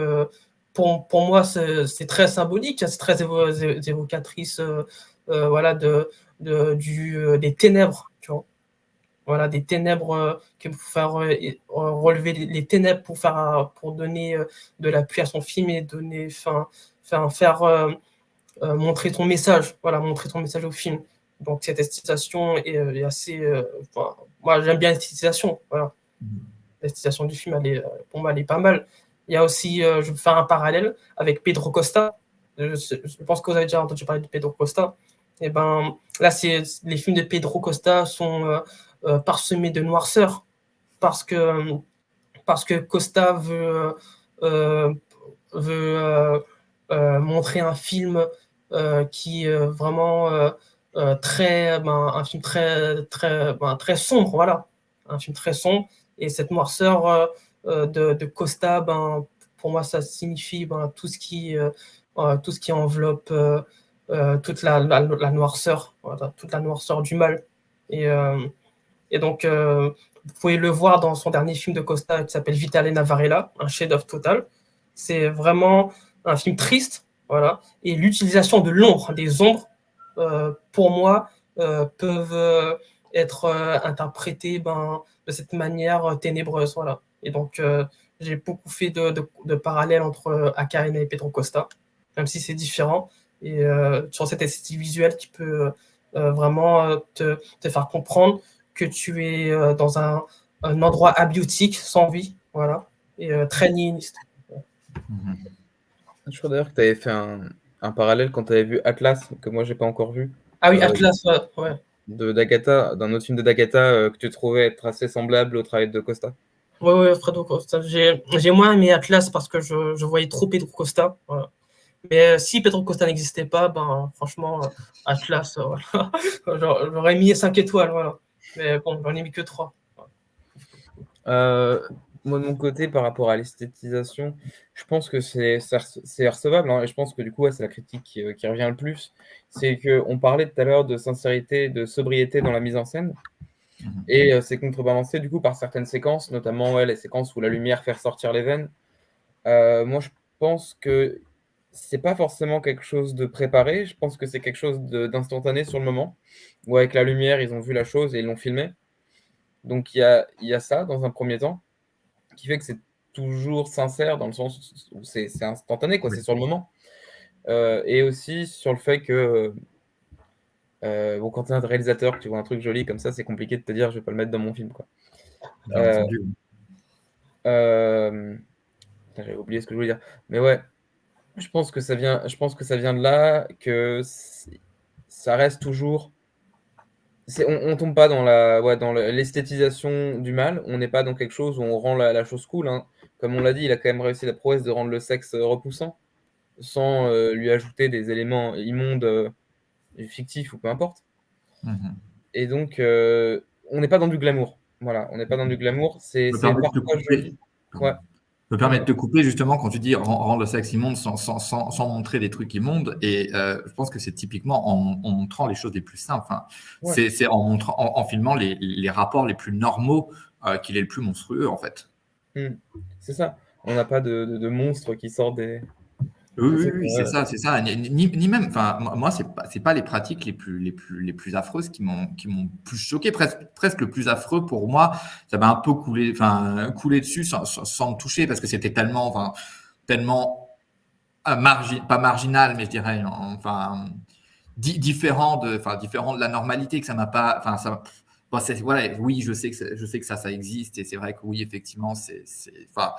S2: pour moi, c'est très symbolique, c'est très évocatrice voilà, des ténèbres, tu vois. Voilà, des ténèbres pour faire relever les ténèbres pour donner de l'appui à son film et montrer ton message, voilà, montrer ton message au film. Donc cette esthétisation est assez, moi j'aime bien l'esthétisation, voilà. L'esthétisation du film, pour moi, elle est pas mal. Il y a aussi, je vais faire un parallèle avec Pedro Costa. Je pense que vous avez déjà entendu parler de Pedro Costa. Et ben là, les films de Pedro Costa sont parsemés de noirceur parce que Costa veut montrer un film qui est vraiment un film très sombre, voilà, un film très sombre. Et cette noirceur de Costa, pour moi, ça signifie tout ce qui enveloppe toute la noirceur, voilà, toute la noirceur du mal. Et donc, vous pouvez le voir dans son dernier film de Costa qui s'appelle Vitalena Varela, un chef-d'œuvre total. C'est vraiment un film triste, voilà. Et l'utilisation de l'ombre, des ombres, pour moi, peuvent être interprétées de cette manière ténébreuse, voilà. Et donc, j'ai beaucoup fait de parallèles entre Akana et Pedro Costa, même si c'est différent. Et sur cette esthétique visuelle qui peut vraiment te faire comprendre que tu es dans un endroit abiotique, sans vie, voilà, et très nihiliste.
S3: Je crois d'ailleurs que tu avais fait un parallèle quand tu avais vu Atlas, que moi j'ai pas encore vu.
S2: Ah oui, Atlas, ouais.
S3: D'un autre film de D'Agata que tu trouvais être assez semblable au travail de Costa.
S2: Ouais, Pedro Costa. J'ai moins aimé Atlas parce que je voyais trop Pedro Costa. Voilà. Mais si Pedro Costa n'existait pas, franchement, Atlas, voilà. J'aurais mis 5 étoiles, voilà. Mais bon, j'en ai mis que 3.
S3: moi, de mon côté, par rapport à l'esthétisation, je pense que c'est recevable, hein, et je pense que du coup, ouais, c'est la critique qui revient le plus. C'est qu'on parlait tout à l'heure de sincérité, de sobriété dans la mise en scène,
S1: Mhm.
S3: et c'est contrebalancé du coup par certaines séquences, notamment ouais, les séquences où la lumière fait ressortir les veines. Moi, je pense que c'est pas forcément quelque chose de préparé, je pense que c'est quelque chose d'instantané sur le moment, où avec la lumière, ils ont vu la chose et ils l'ont filmé. Donc il y a ça dans un premier temps, qui fait que c'est toujours sincère dans le sens où c'est instantané, quoi,
S1: Oui.
S3: c'est sur le moment. Et aussi sur le fait que bon, quand tu es un réalisateur, que tu vois un truc joli comme ça, c'est compliqué de te dire je vais pas le mettre dans mon film, quoi.
S1: Bien
S3: Euh,
S1: entendu.
S3: euh, Putain, j'avais oublié ce que je voulais dire. Mais ouais, je pense que ça vient de là, ça reste toujours. On tombe pas dans l'esthétisation du mal. On n'est pas dans quelque chose où on rend la chose cool, hein. Comme on l'a dit, il a quand même réussi la prouesse de rendre le sexe repoussant, sans lui ajouter des éléments immondes, fictifs ou peu importe.
S1: Mhm.
S3: Et donc, on n'est pas dans du glamour. Voilà, on n'est pas dans du glamour. C'est
S1: Je me
S3: c'est
S1: permets de te
S3: parfois
S1: couper.
S3: joli. Ouais.
S1: Je me permets de te couper justement quand tu dis rendre le sexe immonde sans montrer des trucs immondes. Et je pense que c'est typiquement en montrant les choses les plus simples. Enfin,
S3: Ouais.
S1: c'est en filmant les rapports les plus normaux qu'il est le plus monstrueux en fait.
S3: Hmm. C'est ça. On n'a pas de monstre qui sort des.
S1: Oui,
S3: Je
S1: oui,
S3: sais
S1: oui, c'est
S3: que.
S1: ça, c'est ça. Ni même, enfin, moi, c'est pas les pratiques les plus affreuses qui m'ont plus choqué. Presque le plus affreux pour moi, ça m'a un peu coulé dessus sans me toucher parce que c'était tellement pas marginal, mais je dirais, enfin, différent de la normalité que ça m'a pas, enfin, ça, bon, voilà, oui, je sais que ça existe et c'est vrai que oui, effectivement, enfin,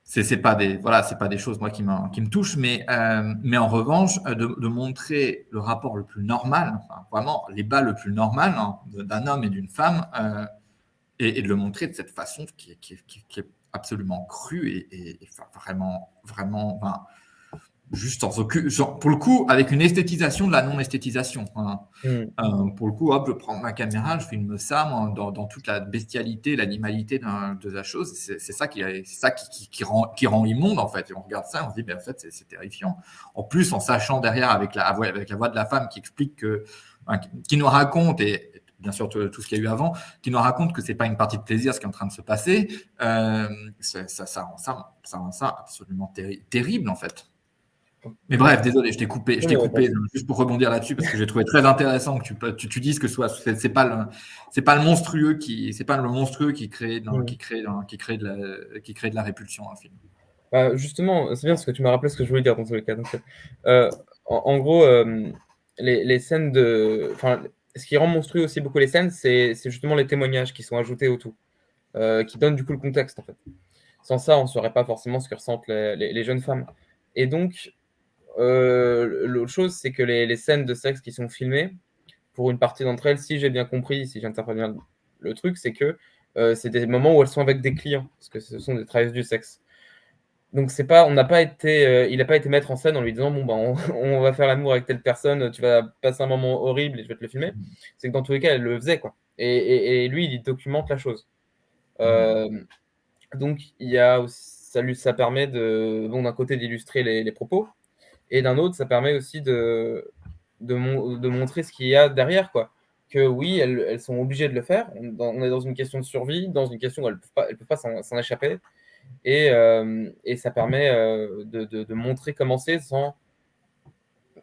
S1: c'est pas des, voilà, c'est pas des choses moi qui me touchent, mais en revanche, de montrer le rapport le plus normal, enfin, vraiment les bas le plus normal hein, d'un homme et d'une femme, et de le montrer de cette façon qui est absolument crue et enfin, vraiment, enfin, juste pour le coup, avec une esthétisation de la non-esthétisation. Hein.
S3: Hmm.
S1: Pour le coup, hop, je prends ma caméra, je filme ça moi, dans toute la bestialité, l'animalité de la chose. C'est ça qui rend immonde, en fait. Et on regarde ça, on se dit, ben, en fait, c'est terrifiant. En plus, en sachant derrière, avec la voix de la femme qui explique qui nous raconte, et bien sûr tout ce qu'il y a eu avant, qui nous raconte que c'est pas une partie de plaisir ce qui est en train de se passer, ça rend ça absolument terrible, en fait. Mais
S3: Ouais.
S1: bref, désolé, je
S3: Non,
S1: t'ai
S3: mais
S1: coupé juste pour rebondir là-dessus parce que j'ai trouvé très intéressant que tu dises que c'est pas le monstrueux qui crée
S3: hmm.
S1: qui crée de la répulsion dans le film.
S3: Bah, justement, c'est bien parce que tu m'as rappelé ce que je voulais dire dans tous les cas. Donc, en gros, les scènes de. Enfin, ce qui rend monstrueux aussi beaucoup les scènes, c'est justement les témoignages qui sont ajoutés autour, qui donnent du coup le contexte en fait. Sans ça, on ne saurait pas forcément ce que ressentent les jeunes femmes. Et donc, l'autre chose, c'est que les scènes de sexe qui sont filmées, pour une partie d'entre elles, si j'ai bien compris, si j'interprète bien le truc, c'est que c'est des moments où elles sont avec des clients, parce que ce sont des travailleuses du sexe. Donc c'est pas, on n'a pas été, il n'a pas été mettre en scène en lui disant bon bah on va faire l'amour avec telle personne, tu vas passer un moment horrible et je vais te le filmer. C'est que dans tous les cas elle le faisait quoi. Et lui il documente la chose.
S1: Mhm.
S3: Euh, donc il y a aussi, ça permet de bon d'un côté d'illustrer les propos et d'un autre ça permet aussi de montrer ce qu'il y a derrière quoi. Que oui elles sont obligées de le faire. On est dans une question de survie, dans une question où elles peuvent pas s'en échapper. Et ça permet de montrer comment c'est sans.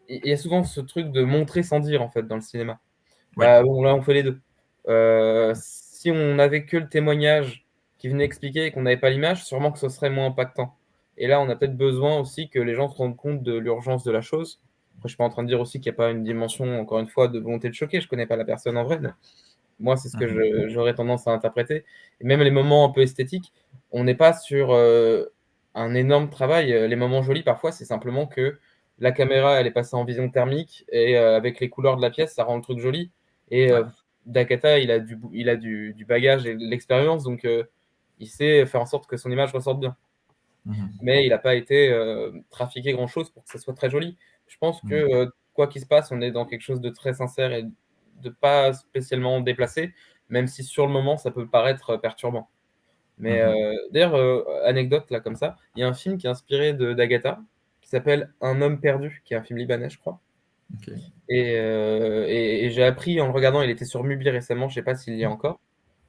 S3: Il y a souvent ce truc de montrer sans dire, en fait, dans le cinéma.
S1: Oui.
S3: Bah, bon, là, on fait les deux. Si on n'avait que le témoignage qui venait expliquer et qu'on n'avait pas l'image, sûrement que ce serait moins impactant. Et là, on a peut-être besoin aussi que les gens se rendent compte de l'urgence de la chose. Après, je suis pas en train de dire aussi qu'il n'y a pas une dimension, encore une fois, de volonté de choquer. Je connais pas la personne en vrai, mais moi, c'est ce que
S1: Mhm.
S3: j'aurais tendance à interpréter. Et même les moments un peu esthétiques, on n'est pas sur un énorme travail. Les moments jolis, parfois, c'est simplement que la caméra, elle est passée en vision thermique et avec les couleurs de la pièce, ça rend le truc joli. Et
S1: Ouais.
S3: Dakata, il a du bagage et de l'expérience, donc il sait faire en sorte que son image ressorte bien.
S1: Mhm.
S3: Mais il n'a pas été trafiqué grand-chose pour que ça soit très joli. Je pense que
S1: Mhm.
S3: quoi qu'il se passe, on est dans quelque chose de très sincère et de pas spécialement déplacé, même si sur le moment, ça peut paraître perturbant. Mais d'ailleurs, anecdote là comme ça, il y a un film qui est inspiré d'Agatha qui s'appelle Un homme perdu, qui est un film libanais, je crois.
S1: Ok.
S3: Et j'ai appris en le regardant, il était sur Mubi récemment, je sais pas s'il y est encore.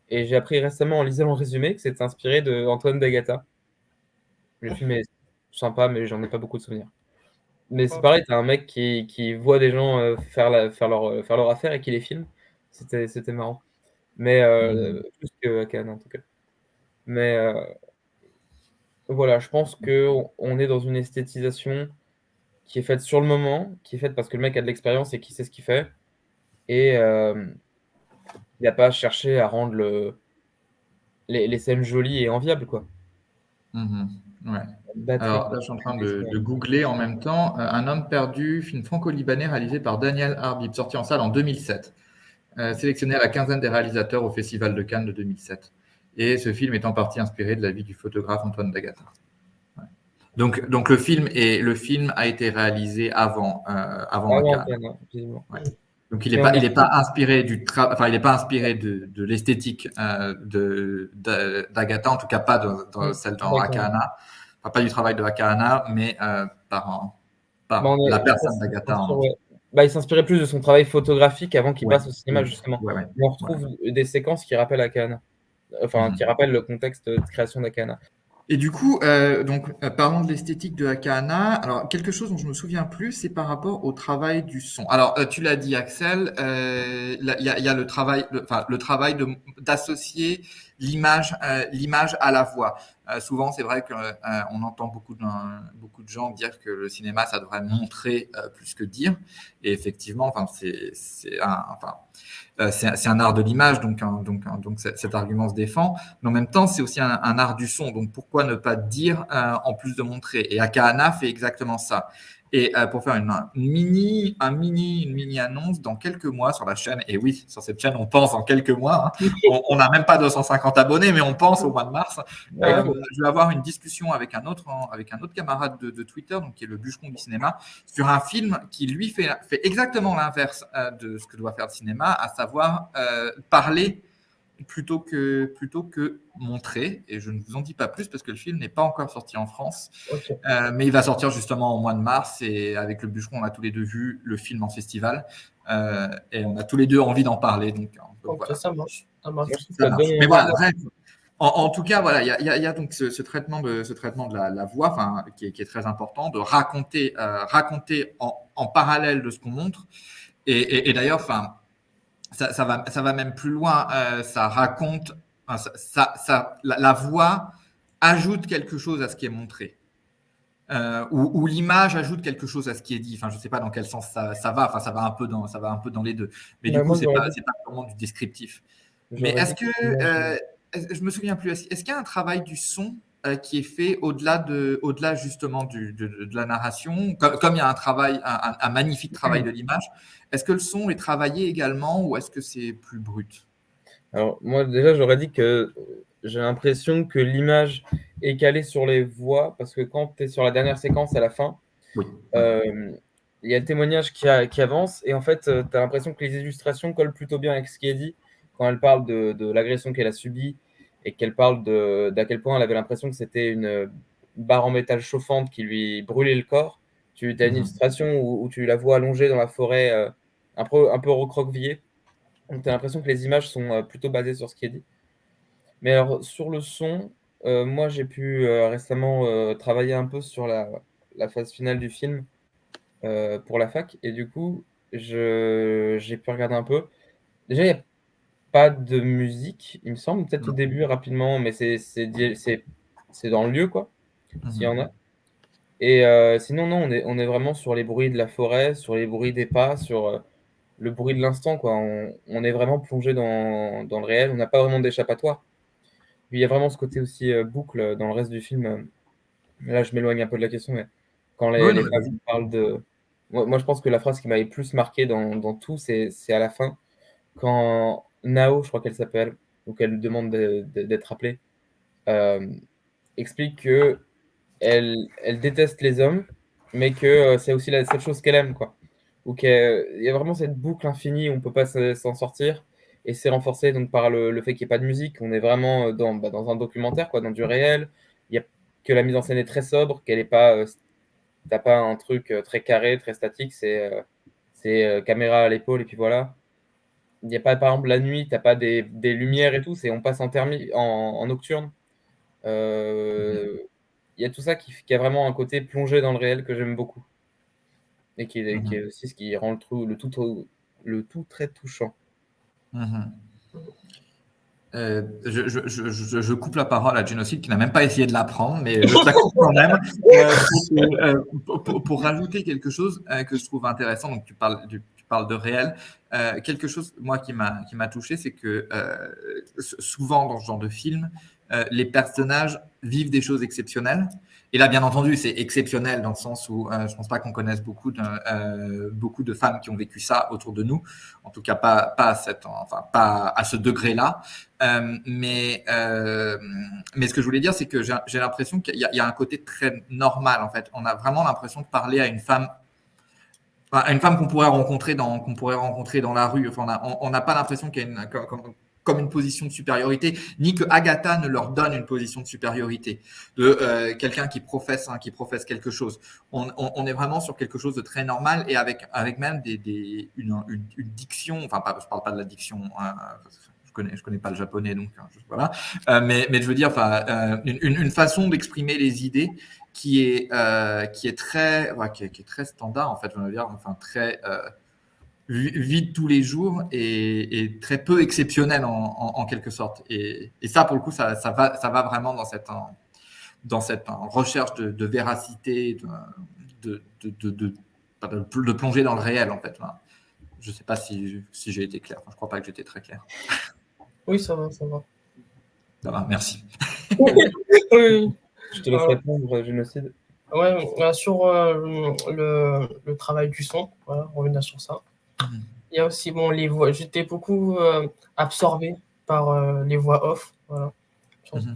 S3: Et j'ai appris récemment en lisant le résumé que c'était inspiré de Antoine d'Agatha. Le film est sympa, mais j'en ai pas beaucoup de souvenirs. Mais c'est pareil, t'as un mec qui voit des gens faire leur affaire et qui les filme. C'était marrant. Mais plus que Akane en tout cas. Mais voilà, je pense qu'on est dans une esthétisation qui est faite sur le moment, qui est faite parce que le mec a de l'expérience et qui sait ce qu'il fait. Et il n'a pas à chercher à rendre les scènes jolies et enviables, quoi.
S1: Ouais.
S3: Batterie,
S1: Alors là, je suis en train de googler en même temps. Un homme perdu, film franco-libanais réalisé par Daniel Harbib, sorti en salle en 2007. Sélectionné à la quinzaine des réalisateurs au Festival de Cannes de 2007. Et ce film est en partie inspiré de la vie du photographe Antoine d'Agatha. Ouais. Donc le film a été réalisé avant Cannes. Ouais. Donc il n'est pas inspiré il est pas inspiré de l'esthétique d'Agatha, en tout cas pas dans celle dans Akahana, enfin, pas du travail de Akahana, mais par la personne d'Agatha.
S3: Il s'inspirait plus de son travail photographique avant qu'il passe au cinéma, justement.
S1: Ouais.
S3: On retrouve des séquences qui rappellent Akahana, enfin qui rappellent le contexte de création d'Akahana.
S1: Et du coup, parlons de l'esthétique de Akahana. Alors, quelque chose dont je me souviens plus, c'est par rapport au travail du son. Alors, tu l'as dit, Axel, il y a le travail, le travail d'associer l'image à la voix. Souvent, c'est vrai qu'on entend beaucoup de gens dire que le cinéma, ça devrait montrer plus que dire. Et effectivement, enfin, c'est un art de l'image, donc cet argument se défend. Mais en même temps, c'est aussi un art du son. Donc pourquoi ne pas dire en plus de montrer? Et Akahana fait exactement ça. Et pour faire une mini annonce dans quelques mois sur la chaîne, et oui, sur cette chaîne, on pense en quelques mois, hein. On n'a même pas 250 abonnés, mais on pense au mois de mars. Je vais avoir une discussion avec un autre camarade de Twitter, donc qui est le bûcheron du cinéma, sur un film qui lui fait exactement l'inverse de ce que doit faire le cinéma, à savoir parler plutôt que montrer. Et je ne vous en dis pas plus parce que le film n'est pas encore sorti en France.
S2: Okay.
S1: Mais il va sortir justement au mois de mars. Et avec le bûcheron, on a tous les deux vu le film en festival. Et on a tous les deux envie d'en parler. Donc
S2: voilà. Ça marche.
S1: Mais voilà, bref. En tout cas, voilà, il y a donc ce traitement de la voix, qui est très important, de raconter en parallèle de ce qu'on montre. Et d'ailleurs, ça va même plus loin. Ça raconte, la voix ajoute quelque chose à ce qui est montré. Ou l'image ajoute quelque chose à ce qui est dit. Enfin, je ne sais pas dans quel sens ça va. Enfin, ça va un peu dans les deux. Mais du coup, c'est pas vraiment du descriptif. Mais est-ce que je me souviens plus. Est-ce qu'il y a un travail du son qui est fait au-delà justement de la narration, comme il y a un magnifique travail de l'image. Est-ce que le son est travaillé également ou est-ce que c'est plus brut?
S3: Alors moi déjà j'aurais dit que j'ai l'impression que l'image est calée sur les voix parce que quand tu es sur la dernière séquence à la fin,
S1: oui.
S3: Il y a le témoignage qui avance et en fait tu as l'impression que les illustrations collent plutôt bien avec ce qui est dit quand elle parle de l'agression qu'elle a subie et qu'elle parle d'à quel point elle avait l'impression que c'était une barre en métal chauffante qui lui brûlait le corps. Tu as une illustration où tu la vois allongée dans la forêt un peu recroquevillée. Donc tu as l'impression que les images sont plutôt basées sur ce qui est dit. Mais alors sur le son, moi j'ai pu récemment travailler un peu sur la phase finale du film pour la fac et du coup j'ai pu regarder un peu. Déjà il n'y a pas de musique, il me semble, peut-être au début rapidement, mais c'est dans le lieu quoi, s'il y en a. Et sinon non, on est vraiment sur les bruits de la forêt, sur les bruits des pas, sur le bruit de l'instant quoi. On est vraiment plongé dans le réel, on n'a pas vraiment d'échappatoire. Puis il y a vraiment ce côté aussi boucle dans le reste du film. Là, je m'éloigne un peu de la question, mais quand les phrases parlent de. Moi, je pense que la phrase qui m'avait plus marqué dans tout, c'est à la fin, quand Nao, je crois qu'elle s'appelle, ou qu'elle demande d'être appelée, explique que elle déteste les hommes, mais que c'est aussi la seule chose qu'elle aime, quoi. Ou qu'il y a vraiment cette boucle infinie où on ne peut pas s'en sortir, Et c'est renforcé donc par le fait qu'il n'y ait pas de musique. On est vraiment dans un documentaire, quoi, dans du réel. Il y a que la mise en scène est très sobre, qu'elle est pas, t'as pas un truc très carré, très statique. C'est caméra à l'épaule et puis voilà. Il n'y a pas, par exemple, la nuit, t'as pas des lumières et tout. On passe en nocturne. Il y a tout ça qui a vraiment un côté plongé dans le réel que j'aime beaucoup. Et qui est aussi ce qui rend le tout très touchant.
S1: Je coupe la parole à Génocide qui n'a même pas essayé de la prendre, mais je te la coupe quand même pour rajouter quelque chose que je trouve intéressant. Donc, tu parles de réel. Quelque chose, moi, qui m'a touché, c'est que souvent, dans ce genre de film, les personnages vivent des choses exceptionnelles. Et là, bien entendu, c'est exceptionnel dans le sens où je ne pense pas qu'on connaisse beaucoup de femmes qui ont vécu ça autour de nous. En tout cas, pas à ce degré-là. Mais ce que je voulais dire, c'est que j'ai l'impression qu'il y a un côté très normal, en fait. On a vraiment l'impression de parler à une femme qu'on pourrait rencontrer dans la rue. Enfin, on n'a pas l'impression qu'il y a comme une position de supériorité, ni que Agatha ne leur donne une position de supériorité de quelqu'un qui professe quelque chose. On est vraiment sur quelque chose de très normal et avec même une diction. Enfin, je parle pas de la diction. Je connais pas le japonais, donc voilà. Mais je veux dire, une façon d'exprimer les idées qui est très standard en fait, je veux dire, enfin très vie de tous les jours et très peu exceptionnel en quelque sorte. Et ça, pour le coup, ça va vraiment dans cette recherche de véracité, de plonger dans le réel en fait. Voilà. Je sais pas si j'ai été clair. Enfin, je crois pas que j'étais très clair.
S2: Oui, ça va, ça va.
S1: Ça va, merci.
S2: Oui.
S3: Je te laisse répondre, Génocide.
S2: Ouais, sur le travail du son, voilà, on revient sur ça. Il y a aussi les voix. J'étais beaucoup absorbé par les voix off, voilà.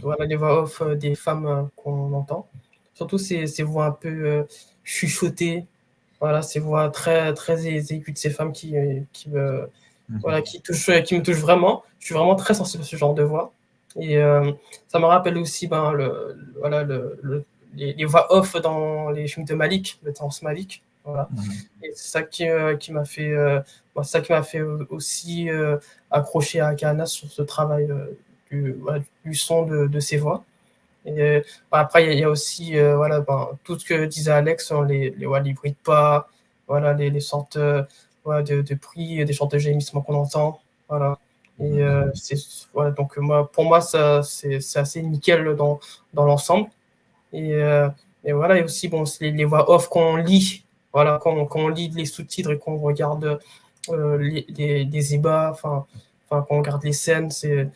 S2: Voilà, les voix off des femmes qu'on entend. Surtout ces voix un peu chuchotées, voilà, ces voix très très aiguës de ces femmes qui me touchent vraiment. Je suis vraiment très sensible à ce genre de voix. Et ça me rappelle aussi les voix off dans les films de Malik, le Terrence Malick. Voilà. Et c'est ça qui m'a fait aussi accrocher à Kahana sur ce travail du son de ses voix. Et après, il y a aussi tout ce que disait Alex, les bruits de pas, voilà, les sortes de prix, des sortes de gémissements qu'on entend. Voilà. Et donc pour moi, c'est assez nickel dans l'ensemble. Et voilà, et aussi les voix off qu'on lit, voilà, quand on lit les sous-titres et qu'on regarde les ébats, quand on regarde les scènes, c'est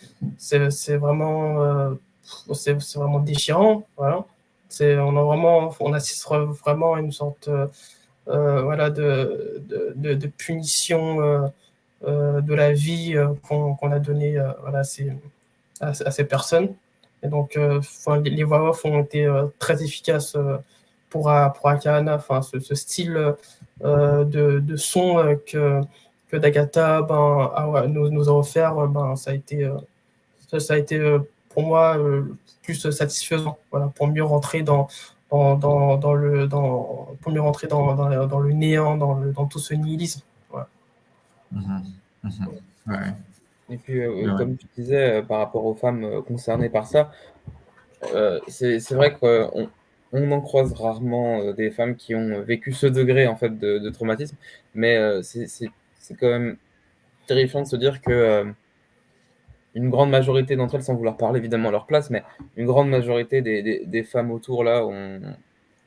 S2: vraiment déchirant, voilà. On assiste vraiment à une sorte de punition de la vie qu'on a donnée à ces personnes. Et donc, les voix off ont été très efficaces pour Akahana. Ce style de son que Dagata nous a offert, ça a été pour moi plus satisfaisant, voilà, pour mieux rentrer dans le néant, dans tout ce nihilisme. Voilà.
S1: Ouais.
S3: Et puis, comme tu disais, par rapport aux femmes concernées par ça, c'est vrai qu'on en croise rarement des femmes qui ont vécu ce degré en fait de traumatisme, mais c'est quand même terrifiant de se dire que une grande majorité d'entre elles, sans vouloir parler évidemment à leur place, mais une grande majorité des femmes autour là ont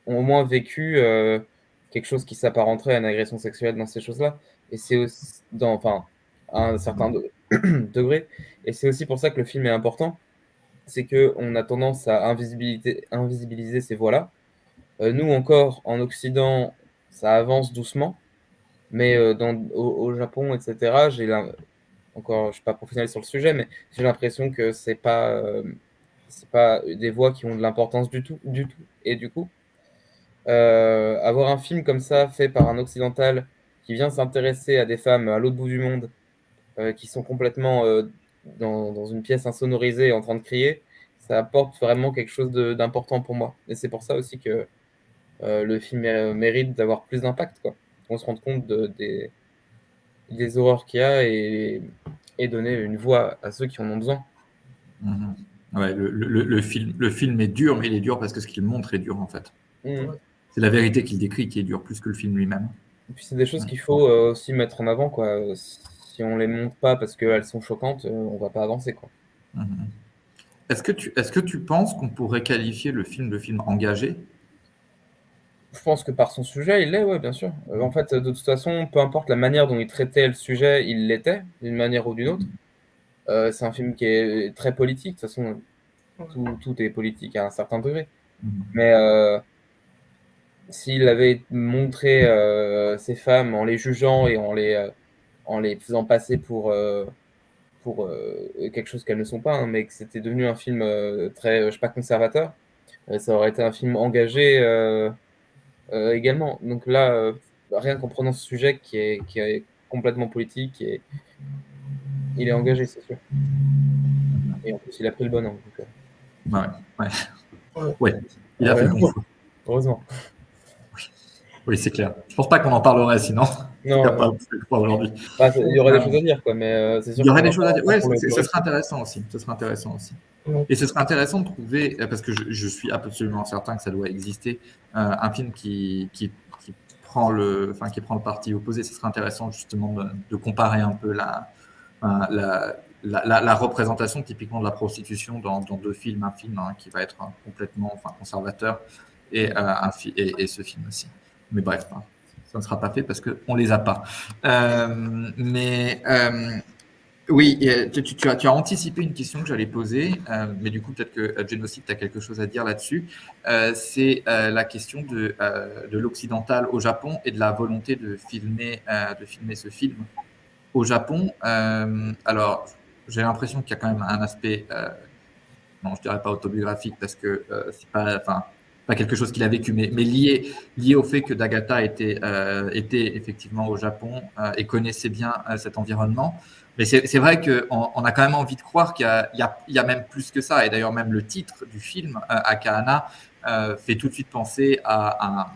S3: au moins vécu quelque chose qui s'apparenterait à une agression sexuelle dans ces choses-là. Et c'est aussi à un certain degré. Et c'est aussi pour ça que le film est important. C'est qu'on a tendance à invisibiliser ces voix-là. Nous encore, en Occident, ça avance doucement. Mais au Japon, etc., encore, je ne suis pas professionnel sur le sujet, mais j'ai l'impression que c'est pas des voix qui ont de l'importance du tout. Et du coup, avoir un film comme ça fait par un occidental qui vient s'intéresser à des femmes à l'autre bout du monde qui sont complètement dans une pièce insonorisée en train de crier, ça apporte vraiment quelque chose d'important pour moi. Et c'est pour ça aussi que le film mérite d'avoir plus d'impact, quoi. On se rend compte des horreurs qu'il y a et donner une voix à ceux qui en ont besoin.
S1: Mhm. Ouais, le film est dur, mais il est dur parce que ce qu'il montre est dur, en fait. C'est la vérité qu'il décrit qui est dure, plus que le film lui-même.
S3: Et puis c'est des choses qu'il faut aussi mettre en avant, quoi. Si on les montre pas parce qu'elles sont choquantes, on va pas avancer, quoi.
S1: Mhm. Est-ce que tu penses qu'on pourrait qualifier le film de film engagé?
S3: Je pense que par son sujet, il l'est, ouais, bien sûr. En fait, de toute façon, peu importe la manière dont il traitait le sujet, il l'était, d'une manière ou d'une autre. C'est un film qui est très politique, de toute façon, tout est politique à un certain degré.
S1: Mhm.
S3: Mais s'il avait montré ces femmes en les jugeant et en les faisant passer pour quelque chose qu'elles ne sont pas, hein, mais que c'était devenu un film très, je sais pas, conservateur, ça aurait été un film engagé également. Donc là, rien qu'en prenant ce sujet qui est complètement politique, il est engagé, c'est sûr. Et en plus, il a pris le bon angle.
S1: Ouais, ouais.
S2: Ouais.
S1: Ouais, il a fait le bon choix.
S3: Heureusement.
S1: Oui, c'est clair. Je pense pas qu'on en parlerait sinon.
S3: Non,
S1: Pas aujourd'hui.
S3: il y aurait des choses à dire, quoi, mais c'est sûr.
S1: Il y aurait des choses à dire. Ouais,
S3: pour
S1: ce serait intéressant aussi. Ce serait intéressant aussi.
S2: Ouais.
S1: Et ce serait intéressant de trouver, parce que je suis absolument certain que ça doit exister, un film qui prend le parti opposé. Ce serait intéressant justement de comparer un peu la représentation typiquement de la prostitution dans deux films. Un film qui va être complètement conservateur et ce film aussi. Mais bref, ça ne sera pas fait parce qu'on ne les a pas. Oui, tu as anticipé une question que j'allais poser, mais du coup, peut-être que Génocide, tu as quelque chose à dire là-dessus. C'est la question de l'occidental au Japon et de la volonté de filmer ce film au Japon. Alors, j'ai l'impression qu'il y a quand même un aspect, non, je dirais pas autobiographique parce que c'est pas quelque chose qu'il a vécu, mais lié au fait que Dagata était effectivement au Japon et connaissait bien cet environnement. Mais c'est vrai qu'on a quand même envie de croire qu'il y a même plus que ça. Et d'ailleurs, même le titre du film, Akahana, fait tout de suite penser à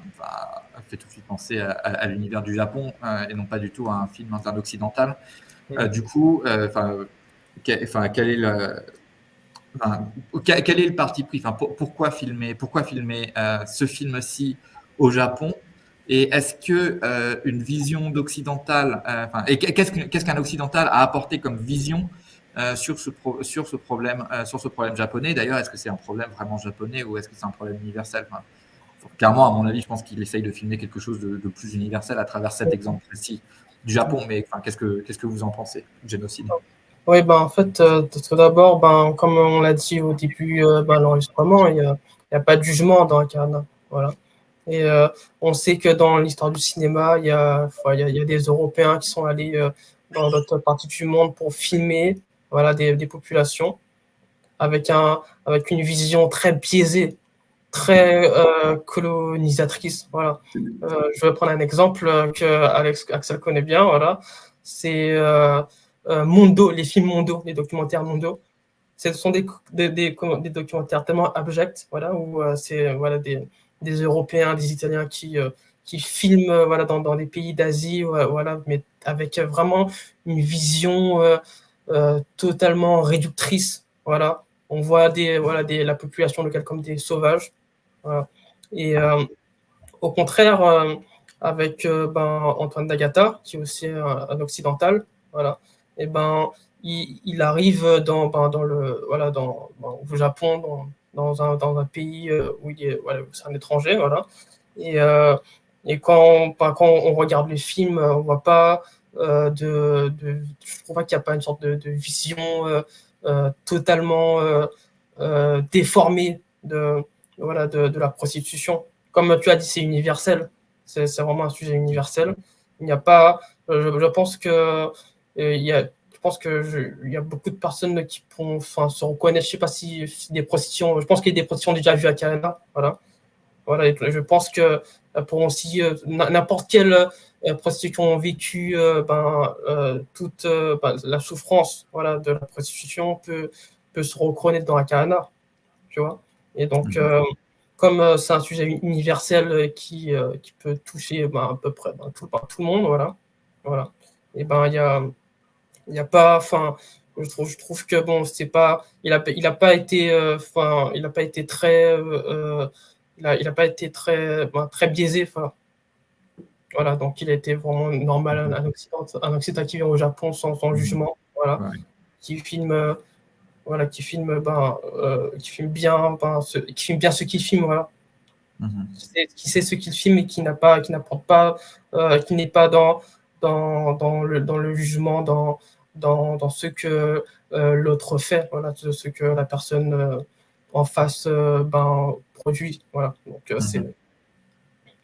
S1: l'univers du Japon et non pas du tout à un film occidental. Du coup, quel est quel est le parti pris? Pourquoi filmer ce film-ci au Japon? Et est-ce que une vision d'occidental, qu'est-ce qu'un occidental a apporté comme vision sur ce problème japonais? D'ailleurs, est-ce que c'est un problème vraiment japonais ou est-ce que c'est un problème universel? Clairement, à mon avis, je pense qu'il essaye de filmer quelque chose de plus universel à travers cet exemple précis du Japon. Mais qu'est-ce que vous en pensez? Génocide.
S2: Oui, en fait, tout d'abord, comme on l'a dit au début de l'enregistrement, il y a pas de jugement dans Akahana. Voilà. Et on sait que dans l'histoire du cinéma, il y a des Européens qui sont allés dans d'autres parties du monde pour filmer des populations avec une vision très biaisée, très colonisatrice. Voilà. Je vais prendre un exemple que Axel connaît bien. Voilà. C'est Mondo, les films Mondo, les documentaires Mondo. Ce sont des documentaires tellement abjects, voilà, où c'est des Européens, des Italiens qui filment dans des pays d'Asie, voilà, mais avec vraiment une vision totalement réductrice. Voilà. On voit la population locale comme des sauvages. Voilà. Et au contraire, avec Antoine Dagata, qui est aussi un occidental, voilà, et il arrive au Japon, dans un pays où c'est un étranger, voilà. Et quand on regarde les films, on voit pas je trouve pas qu'il n'y a pas une sorte de vision totalement déformée de la prostitution. Comme tu as dit, c'est universel. C'est vraiment un sujet universel. Il n'y a pas. Je pense que il y a beaucoup de personnes qui se reconnaissent. Je ne sais pas si des prostitutions. Je pense qu'il y a des prostitutions déjà vues à Canada. Voilà. Et je pense que pour aussi n'importe quel prostituées qui ont vécu toute la souffrance, voilà, de la prostitution peut se reconnaître dans la Kahana, tu vois. Et donc, comme c'est un sujet universel qui peut toucher à peu près tout le monde, voilà. Et il y a pas, enfin, je trouve que bon, c'est pas, il a pas été, il a pas été très, il a pas été très biaisé, voilà, donc il a été vraiment normal, un Occidental qui vient au Japon sans jugement, voilà,
S1: Ouais.
S2: qui filme, qui filme bien, qui filme bien ce qu'il filme, voilà. Qui sait ce qu'il filme et qui n'apporte pas, qui n'est pas dans le jugement, dans ce que l'autre fait, voilà, ce que la personne en face produit, voilà.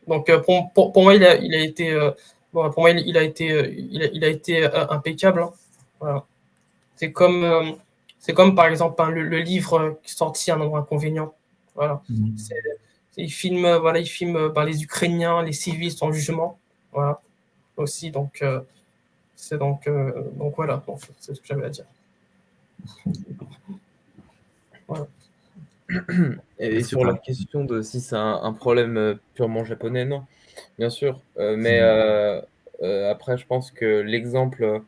S2: Donc pour moi il a été pour moi il a été impeccable, hein. Voilà. C'est comme par exemple le livre sorti Un nombre inconvénient, voilà. Il filme les Ukrainiens, les civils sans jugement, voilà, aussi. Donc voilà, c'est ce que j'avais à dire. Voilà.
S3: Et sur la question de si c'est un problème purement japonais, non, bien sûr. Mais après, je pense que l'exemple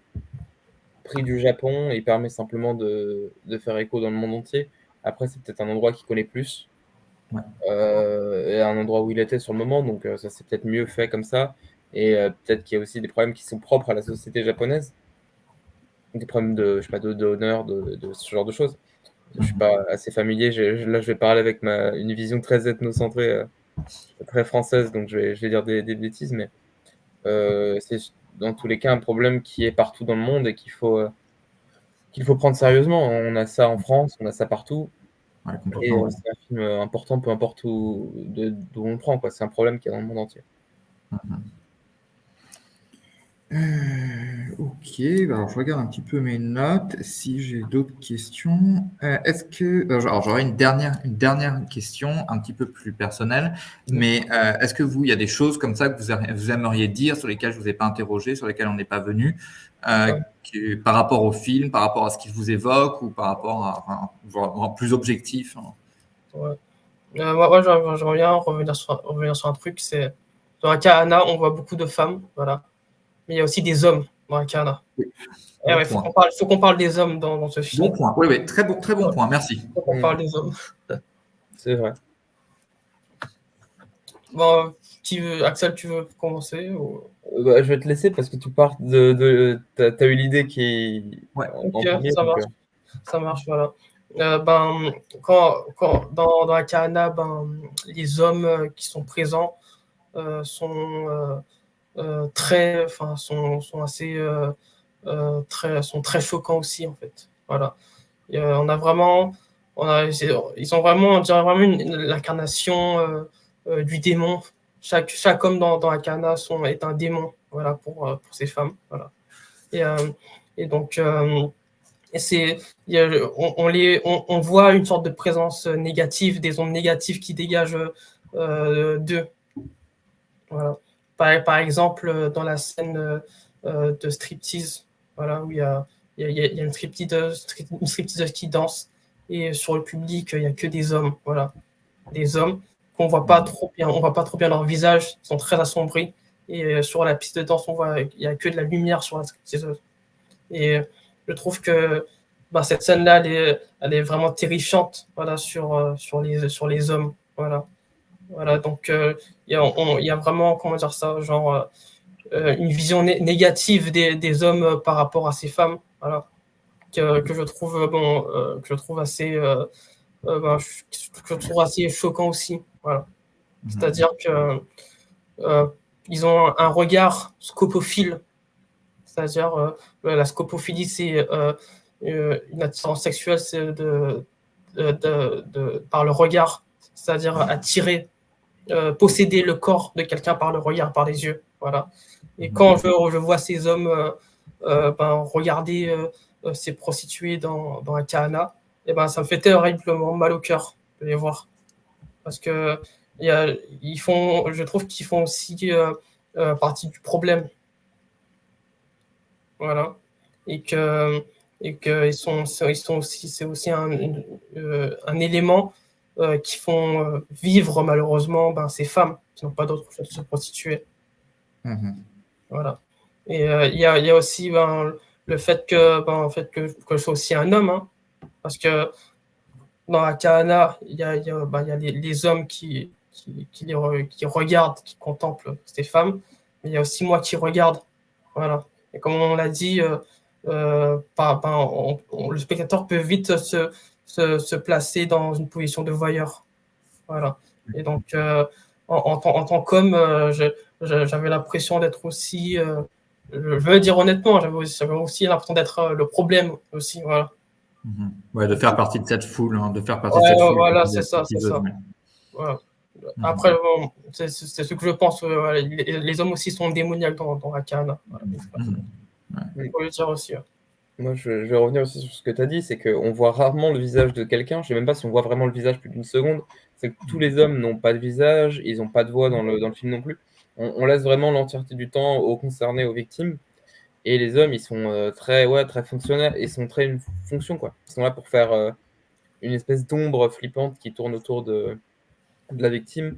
S3: pris du Japon, il permet simplement de faire écho dans le monde entier. Après, c'est peut-être un endroit qu'il connaît plus.
S1: Ouais.
S3: Et un endroit où il était sur le moment, donc ça c'est peut-être mieux fait comme ça. Et peut-être qu'il y a aussi des problèmes qui sont propres à la société japonaise. Des problèmes de, je sais pas, d'honneur, de ce genre de choses. Je suis pas assez familier. Là, je vais parler avec une vision très ethnocentrée, très française, donc je vais dire des bêtises, mais c'est dans tous les cas un problème qui est partout dans le monde et qu'il faut prendre sérieusement. On a ça en France, on a ça partout.
S1: Ouais,
S3: Et
S1: complètement, ouais.
S3: c'est un film important, peu importe d'où on le prend, quoi. C'est un problème qui est dans le monde entier.
S1: Ok, alors je regarde un petit peu mes notes, si j'ai d'autres questions. Est-ce que, alors j'aurais une dernière question un petit peu plus personnelle, mais est-ce que il y a des choses comme ça que vous aimeriez dire, sur lesquelles je vous ai pas interrogé, sur lesquelles on n'est pas venu, par rapport au film, par rapport à ce qu'il vous évoque, ou par rapport à vraiment plus objectif, hein.
S2: Ouais. Moi, j'aimerais bien revenir sur un truc, c'est dans la Kahana, on voit beaucoup de femmes, voilà, mais il y a aussi des hommes dans la Kahana.
S1: Oui.
S2: Et
S1: Bon
S2: ouais,
S1: point.
S2: faut qu'on parle des hommes dans ce film.
S1: Bon point. Oui, oui, très bon point. Merci.
S2: Faut qu'on parle des hommes.
S3: C'est vrai.
S2: Bon, Axel, tu veux commencer ou...
S3: Je vais te laisser parce que tu pars t'as eu l'idée qui
S1: Ouais.
S3: en
S2: Ok,
S3: premier.
S2: ça marche, voilà. Quand dans la Kahana, les hommes qui sont présents sont sont très choquants aussi, en fait. Voilà. Et, on a vraiment, ils ont vraiment, on dirait vraiment l'incarnation du démon. Chaque homme dans la Kahana est un démon, voilà, pour ces femmes, voilà. Et donc, on voit une sorte de présence négative, des ondes négatives qui dégagent d'eux. Voilà. Par exemple, dans la scène de striptease, voilà, où il y a une stripteaseuse qui danse, et sur le public, il n'y a que des hommes, voilà. Des hommes qu'on voit pas trop bien, on voit pas trop bien leur visage, ils sont très assombris, et sur la piste de danse, il n'y a que de la lumière sur la stripteaseuse. Et je trouve que cette scène-là, elle est vraiment terrifiante, voilà, sur les hommes, voilà. Voilà, donc il y a vraiment, comment dire ça, genre une vision négative des hommes par rapport à ces femmes, voilà, que je trouve que je trouve assez choquant aussi, voilà. C'est-à-dire que ils ont un regard scopophile, c'est-à-dire la scopophilie, c'est une attirance sexuelle, c'est par le regard, c'est-à-dire attirer, posséder le corps de quelqu'un par le regard, par les yeux, voilà. Et quand je vois ces hommes regarder ces prostituées dans la Kahana, et ça me fait terriblement mal au cœur de les voir, parce que je trouve qu'ils font aussi partie du problème. Voilà. Et que ils sont aussi, c'est aussi un élément qui font vivre malheureusement ces femmes qui n'ont pas d'autre choix de se prostituer. Voilà. Et il y a aussi le fait que je sois aussi un homme, hein, parce que dans la Kahana, il y a les hommes qui regardent, qui contemplent ces femmes, mais il y a aussi moi qui regarde. Voilà. Et comme on l'a dit, le spectateur peut vite se placer dans une position de voyeur. Voilà. Et donc, en tant qu'homme, j'avais l'impression d'être aussi, je veux le dire honnêtement, j'avais aussi l'impression d'être le problème aussi. Voilà.
S1: Ouais, de faire partie de cette foule, de faire partie de cette foule.
S2: Voilà, c'est ça. Voilà. Après, c'est ce que je pense. Les hommes aussi sont démoniaques dans la Kahana. Il faut le dire aussi.
S3: Moi, je vais revenir aussi sur ce que tu as dit, c'est qu'on voit rarement le visage de quelqu'un. Je ne sais même pas si on voit vraiment le visage plus d'une seconde. C'est que tous les hommes n'ont pas de visage, ils n'ont pas de voix dans le film non plus. On laisse vraiment l'entièreté du temps aux concernés, aux victimes. Et les hommes, ils sont très fonctionnaires. Ils sont très une fonction, quoi. Ils sont là pour faire une espèce d'ombre flippante qui tourne autour de la victime.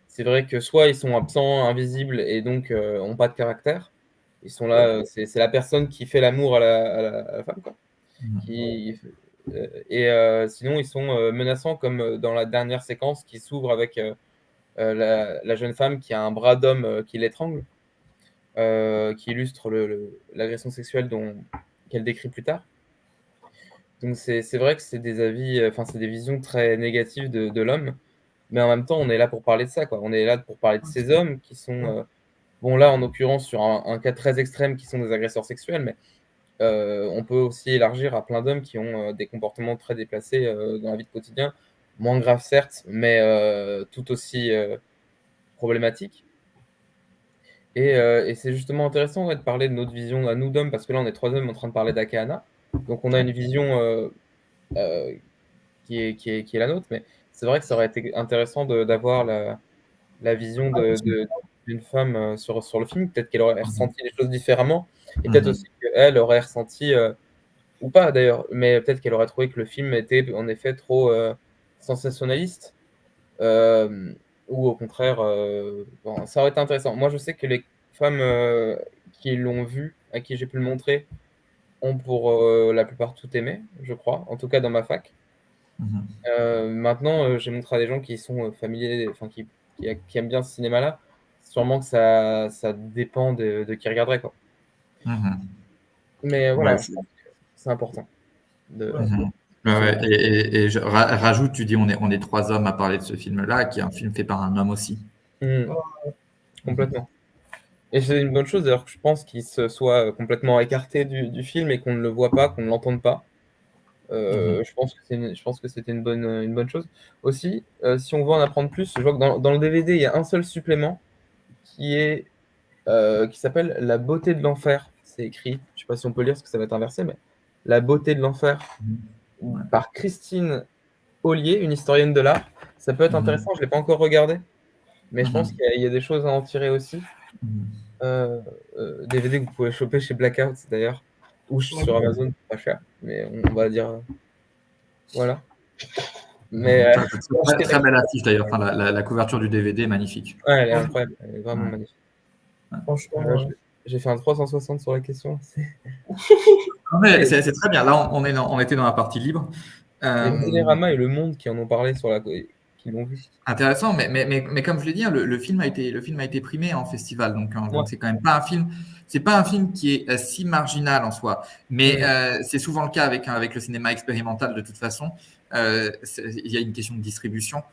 S3: C'est vrai que soit ils sont absents, invisibles et donc n'ont pas de caractère. Ils sont là, c'est la personne qui fait l'amour à la femme, quoi. Sinon, ils sont menaçants, comme dans la dernière séquence qui s'ouvre avec la jeune femme qui a un bras d'homme qui l'étrangle, qui illustre l'agression sexuelle qu'elle décrit plus tard. Donc c'est vrai que c'est des avis, c'est des visions très négatives de l'homme, mais en même temps, on est là pour parler de ça, quoi. On est là pour parler de ces hommes qui sont, bon là en l'occurrence sur un cas très extrême qui sont des agresseurs sexuels, mais on peut aussi élargir à plein d'hommes qui ont des comportements très déplacés dans la vie de quotidien, moins graves certes, mais tout aussi problématiques. Et c'est justement intéressant de parler de notre vision à nous d'hommes, parce que là on est 3 hommes en train de parler d'Akahana, donc on a une vision qui est la nôtre, mais c'est vrai que ça aurait été intéressant d'avoir la vision d'une femme sur le film. Peut-être qu'elle aurait ressenti les choses différemment, et peut-être aussi qu'elle aurait ressenti, ou pas d'ailleurs, mais peut-être qu'elle aurait trouvé que le film était en effet trop sensationnaliste, ou au contraire, ça aurait été intéressant. Moi je sais que les femmes qui l'ont vu, à qui j'ai pu le montrer, ont pour la plupart tout aimé, je crois, en tout cas dans ma fac. Maintenant, j'ai montré à des gens qui sont familiers, qui aiment bien ce cinéma-là. Sûrement que ça dépend de qui regarderait, quoi. Mais voilà, je pense que c'est important.
S1: Et je rajoute, tu dis on est 3 hommes à parler de ce film-là, qui est un film fait par un homme aussi.
S3: Complètement. Et c'est une bonne chose d'ailleurs que je pense qu'il se soit complètement écarté du film et qu'on ne le voit pas, qu'on ne l'entende pas. Je pense que c'était une bonne chose. Aussi, si on veut en apprendre plus, je vois que dans le DVD, il y a un seul supplément qui s'appelle La beauté de l'enfer. C'est écrit, je ne sais pas si on peut lire parce que ça va être inversé, mais La beauté de l'enfer par Christine Ollier, une historienne de l'art. Ça peut être intéressant, je ne l'ai pas encore regardé, mais je pense qu'il y a des choses à en tirer aussi. DVD que vous pouvez choper chez Blackout d'ailleurs, ou sur Amazon, pas cher, mais on va dire voilà. Mais
S1: très belle affiche d'ailleurs, la couverture du DVD est magnifique.
S3: Ouais, elle est incroyable, elle est vraiment magnifique. Franchement, j'ai fait un 360 sur la question.
S1: C'est très bien. Là, on était dans la partie libre.
S3: Il y a Télérama et Le Monde qui en ont parlé qui l'ont vu.
S1: Intéressant, mais comme je l'ai dit, le film a été primé en festival, donc c'est quand même pas un film. C'est pas un film qui est si marginal en soi, mais c'est souvent le cas avec le cinéma expérimental de toute façon. Il y a une question de distribution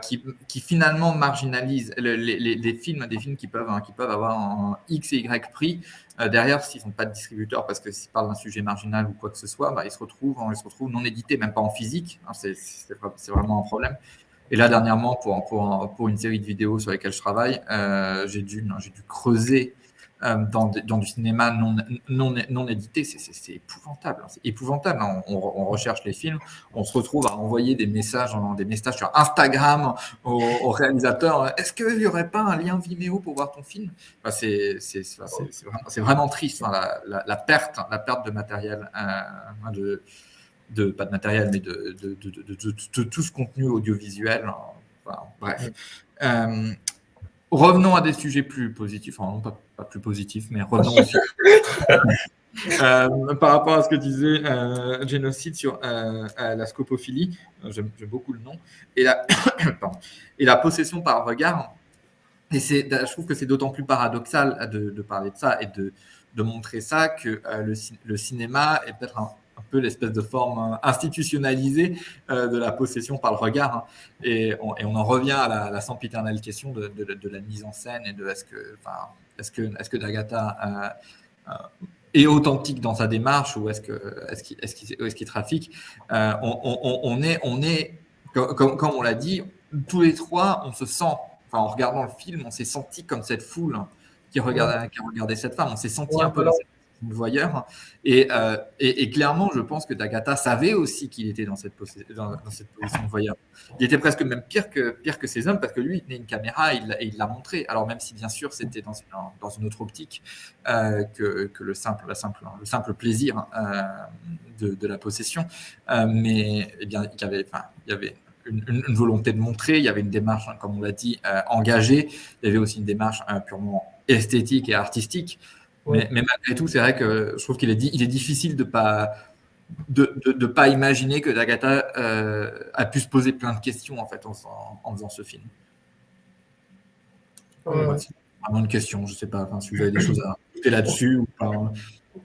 S1: qui finalement marginalise des films qui peuvent avoir un X et Y prix. Derrière, s'ils n'ont pas de distributeur parce que s'ils parlent d'un sujet marginal ou quoi que ce soit, ils se retrouvent non édités, même pas en physique. C'est vraiment un problème. Et là, dernièrement, pour une série de vidéos sur lesquelles je travaille, j'ai dû creuser dans du cinéma non édité. C'est épouvantable. C'est épouvantable. On recherche les films, on se retrouve à envoyer des messages sur Instagram aux réalisateurs. Est-ce qu'il n'y aurait pas un lien Vimeo pour voir ton film? Enfin, c'est vraiment triste. Enfin, la perte de matériel, pas de matériel, mais de tout ce contenu audiovisuel. Enfin, bref. Revenons à des sujets plus positifs. Enfin, non, pas plus positifs, mais revenons aussi. Par rapport à ce que disait Génocide sur la scopophilie, j'aime beaucoup le nom, et la possession par regard. Et je trouve que c'est d'autant plus paradoxal de parler de ça et de montrer ça que le cinéma est peut-être un peu l'espèce de forme institutionnalisée de la possession par le regard. Hein. Et on en revient à la sempiternelle question de la mise en scène et de est-ce que d'Agatha est authentique dans sa démarche ou est-ce qu'il trafique. On est comme on l'a dit, tous les trois, on se sent, en regardant le film, on s'est senti comme cette foule qui regardait cette femme. On s'est senti un peu dans cette voyeur. Et clairement, je pense que d'Agatha savait aussi qu'il était dans cette position de voyeur. Il était presque même pire que ces hommes parce que lui, il tenait une caméra et il l'a montré. Alors même si bien sûr c'était dans une autre optique que le simple plaisir de la possession, mais eh bien il y avait une volonté de montrer, il y avait une démarche, comme on l'a dit, engagée, il y avait aussi une démarche purement esthétique et artistique. Mais malgré tout, c'est vrai que je trouve qu'il est difficile de pas imaginer que d'Agatha a pu se poser plein de questions en fait en faisant ce film. C'est vraiment une question, je sais pas si vous avez des choses à ajouter là-dessus ou pas.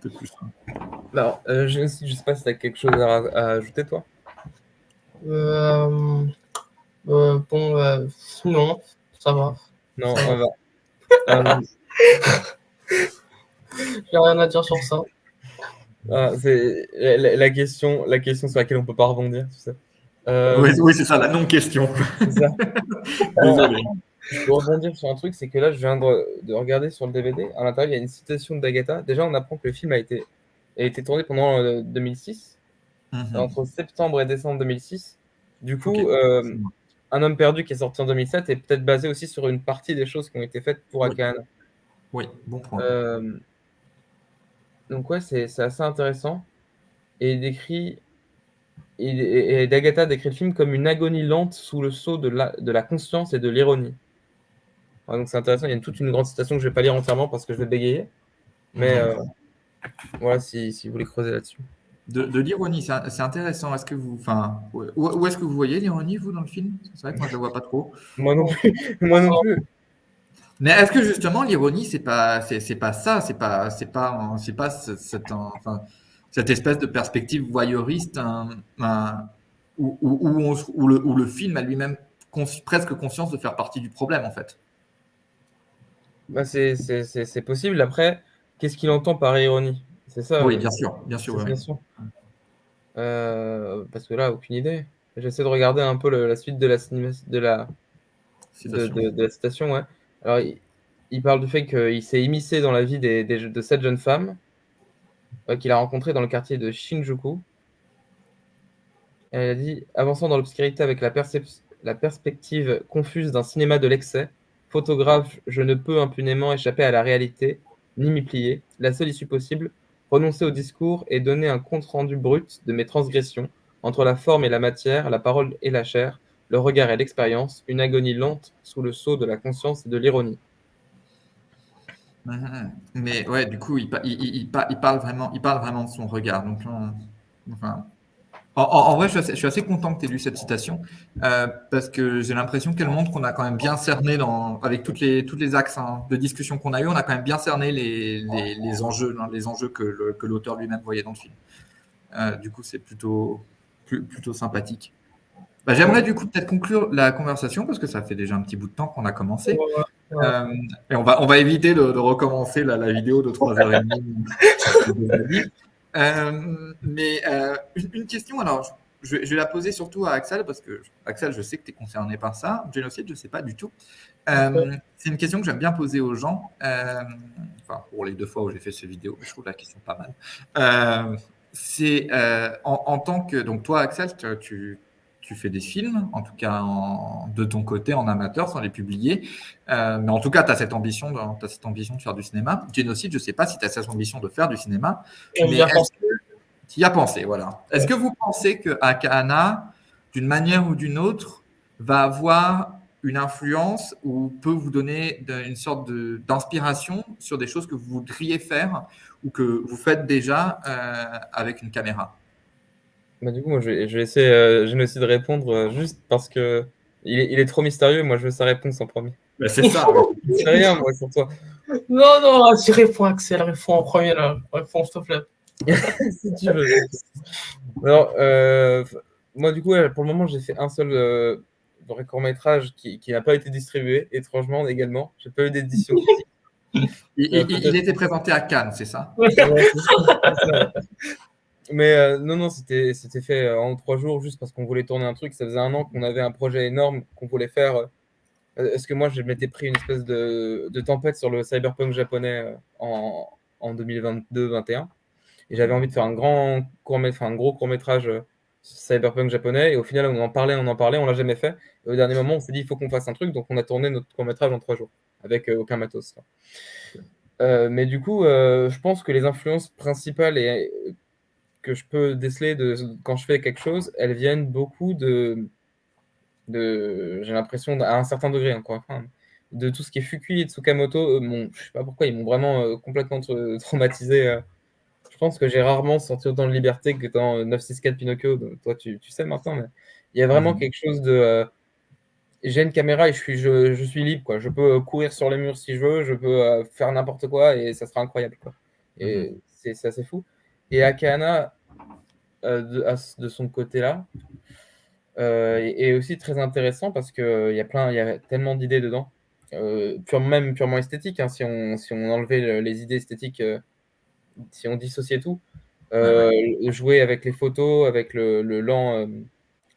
S1: Peut-être plus.
S3: Alors, je sais pas si tu as quelque chose à ajouter, toi.
S2: Non, ça va.
S3: Non, on va.
S2: J'ai rien à dire sur ça.
S3: C'est la question sur laquelle on peut pas rebondir, tu sais.
S1: Oui, c'est ça, la non-question.
S3: C'est ça.
S1: Désolé.
S3: Je peux rebondir sur un truc, c'est que là, je viens de regarder sur le DVD. À l'intérieur, il y a une citation d'Agatha. Déjà, on apprend que le film a été tourné pendant 2006, entre septembre et décembre 2006. Du coup, Un homme perdu qui est sorti en 2007 est peut-être basé aussi sur une partie des choses qui ont été faites pour Akane.
S1: Oui, bon point.
S3: Donc ouais, c'est assez intéressant. Et D'Agatha décrit le film comme une agonie lente sous le sceau de la conscience et de l'ironie. Ouais, donc c'est intéressant, il y a toute une grande citation que je ne vais pas lire entièrement parce que je vais bégayer. Mais voilà, si vous voulez creuser là-dessus.
S1: De l'ironie, c'est intéressant. Est-ce que où est-ce que vous voyez l'ironie, vous, dans le film? C'est vrai que moi, je ne la vois pas trop.
S3: Moi non plus.
S1: Mais est-ce que justement l'ironie, c'est pas ça, c'est pas cette espèce de perspective voyeuriste où le film a lui-même presque conscience de faire partie du problème en fait.
S3: Bah c'est possible. Après, qu'est-ce qu'il entend par ironie? C'est ça.
S1: Oui, bien sûr.
S3: Parce que là, aucune idée. J'essaie de regarder un peu la suite de la citation. Ouais. Alors, il parle du fait qu'il s'est immiscé dans la vie de cette jeune femme qu'il a rencontrée dans le quartier de Shinjuku. Et elle a dit « Avançant dans l'obscurité avec la perspective confuse d'un cinéma de l'excès, photographe, je ne peux impunément échapper à la réalité, ni m'y plier. La seule issue possible, renoncer au discours et donner un compte-rendu brut de mes transgressions, entre la forme et la matière, la parole et la chair, le regard et l'expérience, une agonie lente sous le sceau de la conscience et de l'ironie. »
S1: Mais ouais, du coup, il parle vraiment de son regard. Donc, en vrai, je suis assez content que tu aies lu cette citation parce que j'ai l'impression qu'elle montre qu'on a quand même bien cerné avec toutes les axes de discussion qu'on a eu, on a quand même bien cerné les enjeux, que l'auteur lui-même voyait dans le film. Du coup, c'est plutôt sympathique. J'aimerais du coup peut-être conclure la conversation parce que ça fait déjà un petit bout de temps qu'on a commencé. Et on va éviter de recommencer la vidéo de 3h30. Mais une question, alors je vais la poser surtout à Axel, parce que Axel, je sais que tu es concerné par ça. Génocide, je ne sais pas du tout. C'est une question que j'aime bien poser aux gens. Enfin, pour les 2 fois où j'ai fait ces vidéos, je trouve la question pas mal. C'est en tant que. Donc, toi, Axel, tu fais des films, en tout cas de ton côté, en amateur, sans les publier. Mais en tout cas, tu as cette ambition de faire du cinéma. Génocide, je ne sais pas si tu as cette ambition de faire du cinéma. Mais tu y as pensé, voilà. Est-ce que vous pensez que Akana, d'une manière ou d'une autre, va avoir une influence ou peut vous donner une sorte d'inspiration sur des choses que vous voudriez faire ou que vous faites déjà avec une caméra?
S3: Bah, du coup, moi, je vais laisser Génocide répondre juste parce que il est trop mystérieux. Moi, je veux sa réponse en premier.
S1: Bah, c'est ça.
S3: Je sais rien, moi, sur toi.
S2: Non, vas-y, réponds, Axel, réponds en premier, là. Réponds, s'il te plaît.
S3: Si tu veux. Alors, moi, du coup, pour le moment, j'ai fait un seul vrai court-métrage qui n'a pas été distribué, étrangement, également. J'ai pas eu d'édition critique.
S1: Il était présenté à Cannes, c'est ça?
S3: Ouais, c'est ça. Mais non, c'était fait en 3 jours, juste parce qu'on voulait tourner un truc. Ça faisait 1 an qu'on avait un projet énorme qu'on voulait faire. Parce que moi, je m'étais pris une espèce de tempête sur le cyberpunk japonais en 2022-21. Et j'avais envie de faire un gros court-métrage cyberpunk japonais. Et au final, on en parlait, on l'a jamais fait. Et au dernier moment, on s'est dit, il faut qu'on fasse un truc. Donc, on a tourné notre court-métrage en 3 jours, avec aucun matos. Mais du coup, je pense que les influences principales que je peux déceler quand je fais quelque chose, elles viennent beaucoup j'ai l'impression, à un certain degré, encore une fois, de tout ce qui est Fukui et Tsukamoto. Je sais pas pourquoi, ils m'ont vraiment complètement traumatisé. Je pense que j'ai rarement senti autant de liberté que dans 964 Pinocchio. Donc, toi, tu sais maintenant, mais il y a vraiment quelque chose de. J'ai une caméra et je suis libre, quoi. Je peux courir sur les murs si je veux, je peux faire n'importe quoi et ça sera incroyable, quoi. Et c'est assez fou. Et Akana, de son côté-là, est aussi très intéressant parce qu'il y a tellement d'idées dedans, purement esthétiques, hein, si on enlevait les idées esthétiques, si on dissociait tout, jouer avec les photos, avec le lent,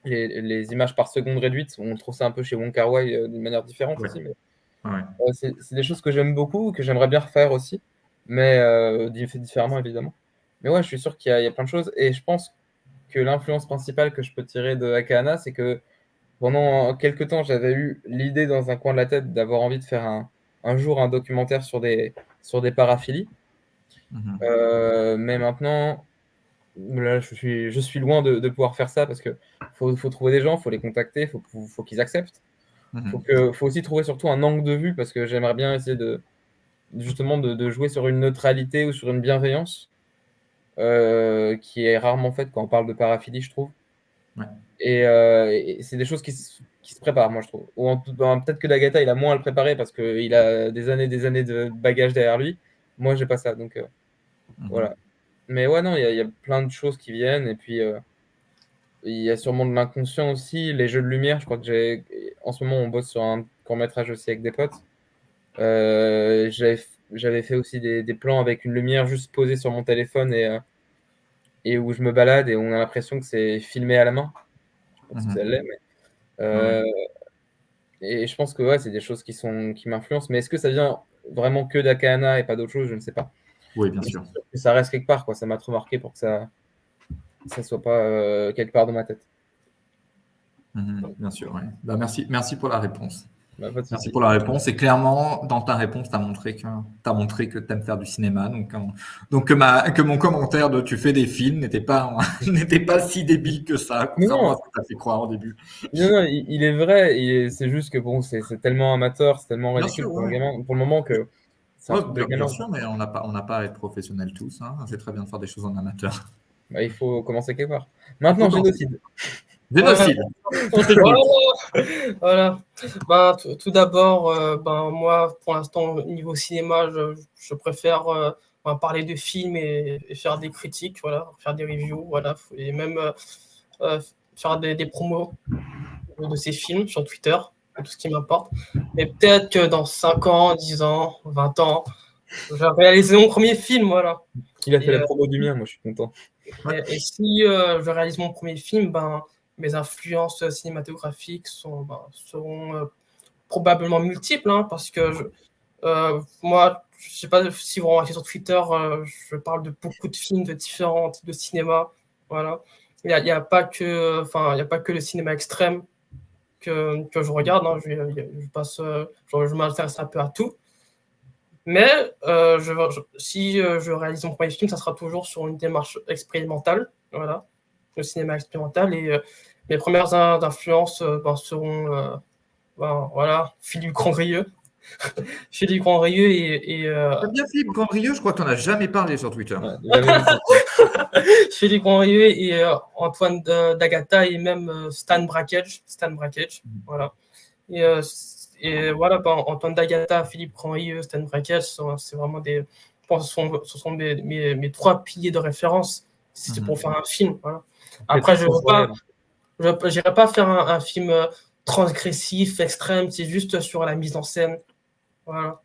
S3: les images par seconde réduites, on trouve ça un peu chez Wong Kar-wai d'une manière différente aussi, mais c'est des choses que j'aime beaucoup, que j'aimerais bien refaire aussi, mais fait différemment évidemment. Mais ouais, je suis sûr qu'il y a plein de choses, et je pense que l'influence principale que je peux tirer de Akahana, c'est que pendant quelques temps, j'avais eu l'idée dans un coin de la tête d'avoir envie de faire un jour un documentaire sur des paraphilies. Mais maintenant, là, je suis loin de pouvoir faire ça parce que faut trouver des gens, faut les contacter, faut qu'ils acceptent. Faut aussi trouver surtout un angle de vue parce que j'aimerais bien essayer justement de jouer sur une neutralité ou sur une bienveillance qui est rarement faite quand on parle de paraphilie, je trouve. Et c'est des choses qui se préparent, moi, je trouve. Ou peut-être que Nagata, il a moins à le préparer parce qu'il a des années de bagages derrière lui. Moi, j'ai pas ça, donc voilà. Mais ouais, non, il y a plein de choses qui viennent. Et puis, il y a sûrement de l'inconscient aussi. Les jeux de lumière, je crois que en ce moment, on bosse sur un court-métrage aussi avec des potes. J'avais fait aussi des plans avec une lumière juste posée sur mon téléphone et où je me balade et on a l'impression que c'est filmé à la main. Je pense que ça l'est, mais et je pense que ouais, c'est des choses qui m'influencent. Mais est-ce que ça vient vraiment que d'Akahana et pas d'autre chose? Je ne sais pas.
S1: Oui, bien sûr.
S3: Ça reste quelque part, quoi. Ça m'a trop marqué pour que ça soit pas quelque part dans ma tête.
S1: Bien sûr, oui. Bah, merci pour la réponse.
S3: Merci
S1: pour la réponse. Et clairement, dans ta réponse, tu as montré que tu aimes faire du cinéma. Donc que mon commentaire de tu fais des films n'était pas si débile que ça, contrairement à ce que tu as fait croire au début.
S3: Non, il est vrai. C'est juste que bon, c'est tellement amateur, c'est tellement ridicule pour un gamin, pour le moment que.
S1: Bien sûr, mais on n'a pas à être professionnels tous. Hein. C'est très bien de faire des choses en amateur.
S3: Bah, il faut commencer quelque part. Maintenant, Génocide.
S1: Génocide.
S2: Voilà. Tout d'abord, moi, pour l'instant, au niveau cinéma, je préfère parler de films et faire des critiques, voilà, faire des reviews, voilà, et même faire des promos de ces films sur Twitter, tout ce qui m'importe. Mais peut-être que dans 5 ans, 10 ans, 20 ans, je vais réaliser mon premier film, voilà.
S3: Il a fait la promo du mien, moi je suis content.
S1: Ouais.
S2: Et si je réalise mon premier film, ben, mes influences cinématographiques seront probablement multiples, hein, parce que moi, je sais pas si vous remarquez sur Twitter, je parle de beaucoup de films de différents types de cinéma. Voilà. Il y a pas que, enfin, il y a pas que le cinéma extrême que je regarde. Hein. Je m'intéresse un peu à tout. Mais si je réalise mon premier film, ça sera toujours sur une démarche expérimentale. Voilà. Le cinéma expérimental. Et mes premières influences seront voilà, Philippe Grandrieux. Philippe Grandrieux
S1: T'aimes bien Philippe Grandrieux? Je crois que tu n'en as jamais parlé sur Twitter.
S3: Ouais, jamais vu ça.
S2: Philippe Grandrieux et Antoine D'Agata et même Stan Brakhage. Voilà. Et voilà, Antoine D'Agata, Philippe Grandrieux, Stan Brakhage, c'est vraiment des. Je pense que ce sont mes 3 piliers de référence. C'est pour faire un film. Voilà. Après, je n'irai pas faire un film transgressif, extrême, c'est juste sur la mise en scène. Voilà.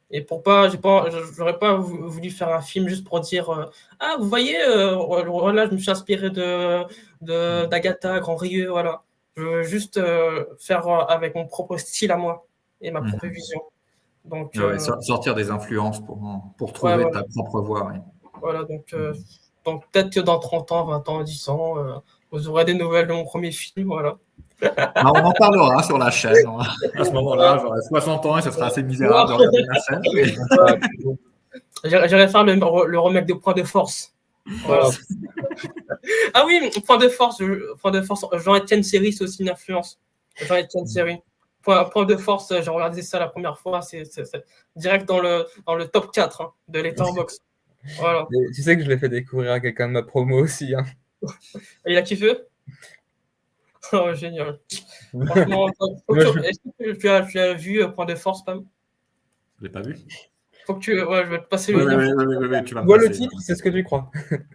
S2: Et j'aurais pas voulu faire un film juste pour dire ah, vous voyez, voilà, je me suis inspiré d'Agatha, Grandrieux, voilà. Je veux juste faire avec mon propre style à moi et ma propre vision. Donc,
S1: sortir des influences pour trouver
S2: voilà.
S1: ta propre voie. Ouais.
S2: Voilà, donc peut-être que dans 30 ans, 20 ans, 10 ans, vous aurez des nouvelles de mon premier film, voilà.
S1: On en parlera sur la chaîne. À ce moment-là, j'aurai 60 ans et ce sera assez misérable de regarder la chaîne. Mais...
S2: J'irai faire le remake de Point de Force. Voilà. Ah oui, Point de Force, Jean-Étienne Séry, c'est aussi une influence. Jean-Étienne Séry. Point de Force, j'ai regardé ça la première fois, c'est direct dans le top 4 hein, de Letterboxd. Voilà.
S3: Et tu sais que je l'ai fait découvrir à quelqu'un de ma promo aussi. Hein.
S2: Et il a kiffé? Oh, génial. Franchement, est-ce que tu as vu Point de Force, Pam?
S1: Je l'ai pas vu.
S2: Faut que je vais te passer le lien.
S3: Tu vois le titre, c'est ce que tu crois.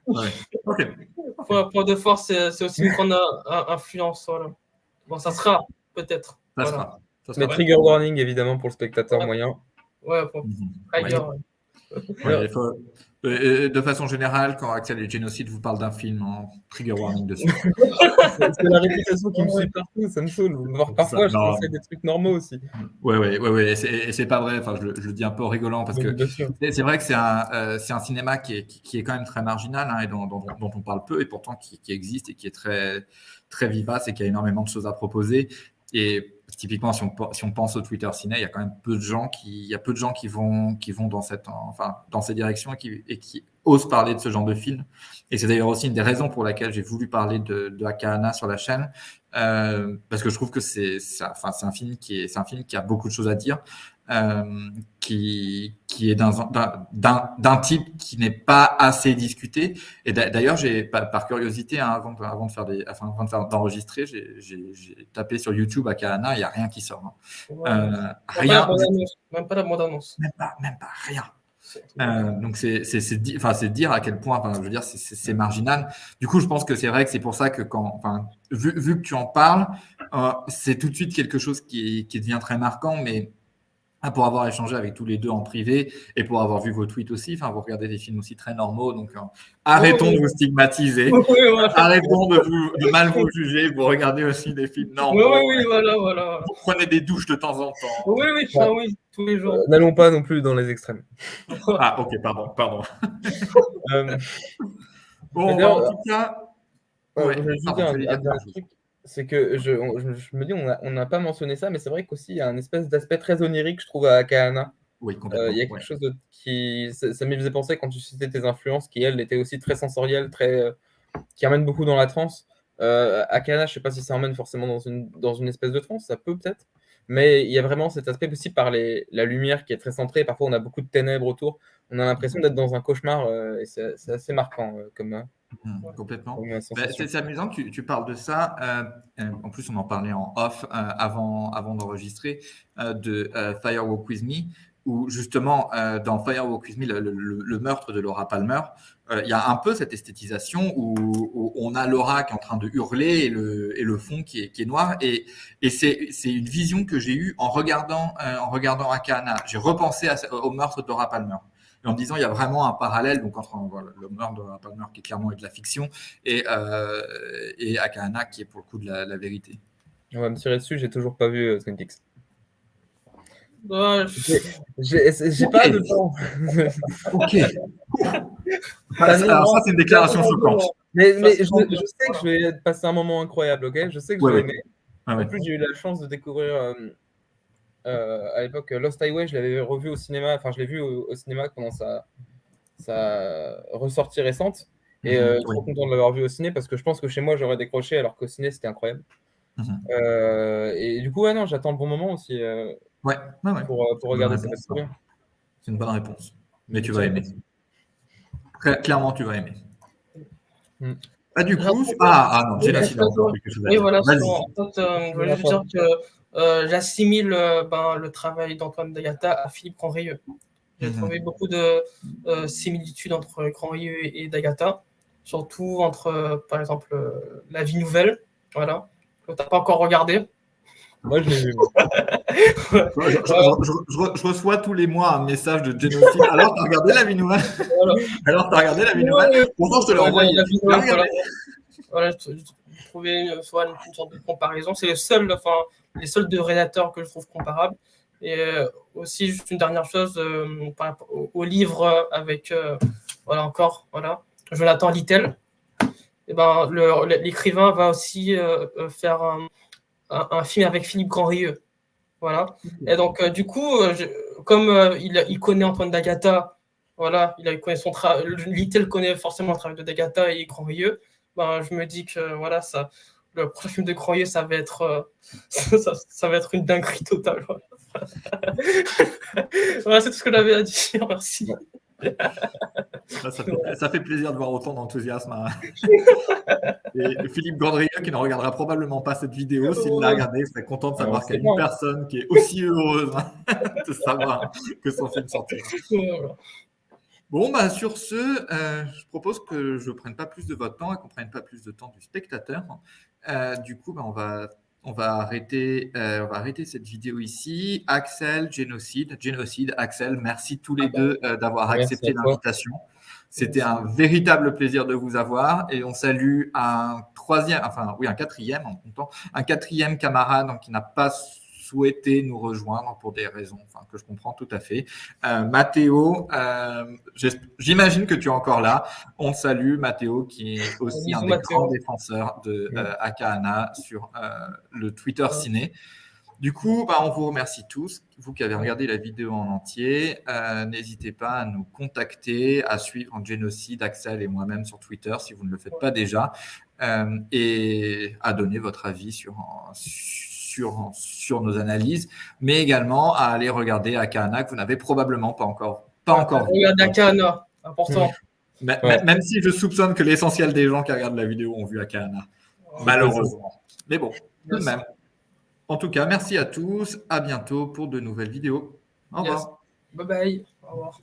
S1: Ouais. Okay.
S2: Point de Force, c'est aussi une grande influence. Voilà. Bon, ça sera peut-être.
S1: Ça
S2: voilà.
S1: sera.
S3: Mais trigger warning, évidemment, pour le spectateur moyen.
S2: Ouais, pour trigger.
S1: Ouais, de façon générale, quand Axel et Génocide vous parlent d'un film, trigger warning dessus.
S3: C'est la réputation qui me suit partout, ça me saule. Parfois, je conseille des trucs normaux aussi.
S1: Ouais. Et c'est pas vrai. Enfin, je le dis un peu rigolant parce que c'est vrai que c'est un cinéma qui est quand même très marginal hein, et dont on parle peu et pourtant qui existe et qui est très très vivace et qui a énormément de choses à proposer. Et typiquement, si on pense au Twitter ciné, il y a quand même peu de gens qui vont dans ces directions et qui osent parler de ce genre de film. Et c'est d'ailleurs aussi une des raisons pour laquelle j'ai voulu parler de Akahana sur la chaîne, parce que je trouve que c'est un film qui a beaucoup de choses à dire, qui est d'un type qui n'est pas assez discuté. Et d'ailleurs, j'ai par curiosité, hein, avant d'enregistrer, j'ai tapé sur YouTube Akahana, il n'y a rien qui sort. Hein. Rien.
S2: Même pas la bande-annonce.
S1: Même pas, rien. Donc c'est dire à quel point, je veux dire, c'est marginal. Du coup, je pense que c'est vrai que c'est pour ça que vu que tu en parles, c'est tout de suite quelque chose qui devient très marquant, mais pour avoir échangé avec tous les deux en privé et pour avoir vu vos tweets aussi, vous regardez des films aussi très normaux, donc arrêtons de vous stigmatiser, arrêtons de mal vous juger, vous regardez aussi des films normaux,
S2: voilà.
S1: Vous prenez des douches de temps en temps.
S2: Oui, tous les jours.
S3: N'allons pas non plus dans les extrêmes.
S1: Ah, ok, pardon. Bon,
S3: en
S1: tout cas...
S3: je vais juste dire un truc, c'est que je me dis, on n'a pas mentionné ça, mais c'est vrai qu'aussi, il y a un espèce d'aspect très onirique, je trouve, à Akahana.
S1: Oui, complètement.
S3: Il y a quelque chose ça m'y faisait penser quand tu citais tes influences, qui, elles, étaient aussi très sensorielles, qui emmènent beaucoup dans la transe. Akahana, je ne sais pas si ça emmène forcément dans une espèce de transe, ça peut peut-être, mais il y a vraiment cet aspect aussi par la lumière qui est très centrée. Parfois, on a beaucoup de ténèbres autour. On a l'impression d'être dans un cauchemar, et c'est assez marquant comme...
S1: Complètement. C'est amusant que tu parles de ça. En plus, on en parlait en off avant d'enregistrer de Firewalk With Me, où justement, dans Firewalk With Me, le meurtre de Laura Palmer, il y a un peu cette esthétisation où on a Laura qui est en train de hurler et le fond qui est noir. Et c'est une vision que j'ai eue en regardant Akahana. J'ai repensé au meurtre de Laura Palmer. et en me disant il y a vraiment un parallèle donc entre voilà, le meurtre de Laura Palmer qui clairement est de la fiction et Akana qui est pour le coup de la vérité.
S3: On va me tirer dessus, j'ai toujours pas vu Twin Peaks.
S2: Ouais,
S3: J'ai pas de temps.
S1: Ok. Alors ça, c'est une déclaration choquante.
S3: Mais je sais que je vais passer un moment incroyable, ok? Je sais que je vais aimer. En plus, j'ai eu la chance de découvrir à l'époque Lost Highway, je l'avais revu au cinéma, enfin je l'ai vu au cinéma pendant sa ressortie récente. Et trop content de l'avoir vu au ciné parce que je pense que chez moi j'aurais décroché alors qu'au ciné c'était incroyable. Et du coup, ouais, non, j'attends le bon moment aussi pour regarder ça.
S1: C'est une bonne réponse. Mais tu vas aimer. Clairement, tu vas aimer. Du coup, non, Génocide.
S2: Oui, voilà, en fait, je voulais juste dire que j'assimile le travail d'Antoine Dagata à Philippe Grandrieux. J'ai trouvé beaucoup de similitudes entre Grandrieux et Dagata, surtout entre, par exemple, La Vie Nouvelle, voilà, que tu n'as pas encore regardé.
S3: Moi, je l'ai vu.
S1: Je reçois tous les mois un message de Génocide. Alors, tu as regardé La Vie Nouvelle? Alors, tu as regardé La Vie Nouvelle? Pourtant, je te l'ai envoyé.
S2: Voilà, je trouvais une sorte de comparaison. C'est les seuls deux rédacteurs que je trouve comparables. Et aussi, juste une dernière chose par rapport au livre avec Jonathan Littell. Et l'écrivain va aussi faire un film avec Philippe Grandrieux. Voilà. Et donc, du coup, comme il connaît Antoine Dagata, voilà, il connaît son travail. Littell connaît forcément le travail de Dagata et Grandrieux. Je me dis que voilà, le prochain film de Grandrieux, ça va être une dinguerie totale. Voilà, c'est tout ce que j'avais à dire. Merci.
S1: Ça fait plaisir de voir autant d'enthousiasme. Et Philippe Grandrieux, qui ne regardera probablement pas cette vidéo, s'il l'a regardée, serait content de savoir qu'il y a une personne qui est aussi heureuse de savoir que son film sortira. Bon, sur ce, je propose que je ne prenne pas plus de votre temps et qu'on ne prenne pas plus de temps du spectateur. Du coup, on va arrêter cette vidéo ici. Axel, Génocide, Axel, merci tous les deux d'avoir accepté l'invitation. C'était un véritable plaisir de vous avoir et on salue un quatrième camarade qui n'a pas souhaité nous rejoindre pour des raisons que je comprends tout à fait. Mathéo, j'imagine que tu es encore là. On salue Mathéo qui est aussi un des grands défenseurs de Akana sur le Twitter Ciné. Du coup, on vous remercie tous, vous qui avez regardé la vidéo en entier. N'hésitez pas à nous contacter, à suivre Génocide, Axel et moi-même sur Twitter si vous ne le faites pas déjà, et à donner votre avis sur nos analyses, mais également à aller regarder Akana que vous n'avez probablement pas encore vu.
S2: Regardez Akana, important.
S1: Même si je soupçonne que l'essentiel des gens qui regardent la vidéo ont vu Akana, malheureusement. Mais bon, tout de même. En tout cas, merci à tous. À bientôt pour de nouvelles vidéos. Au revoir.
S2: Bye bye. Au revoir.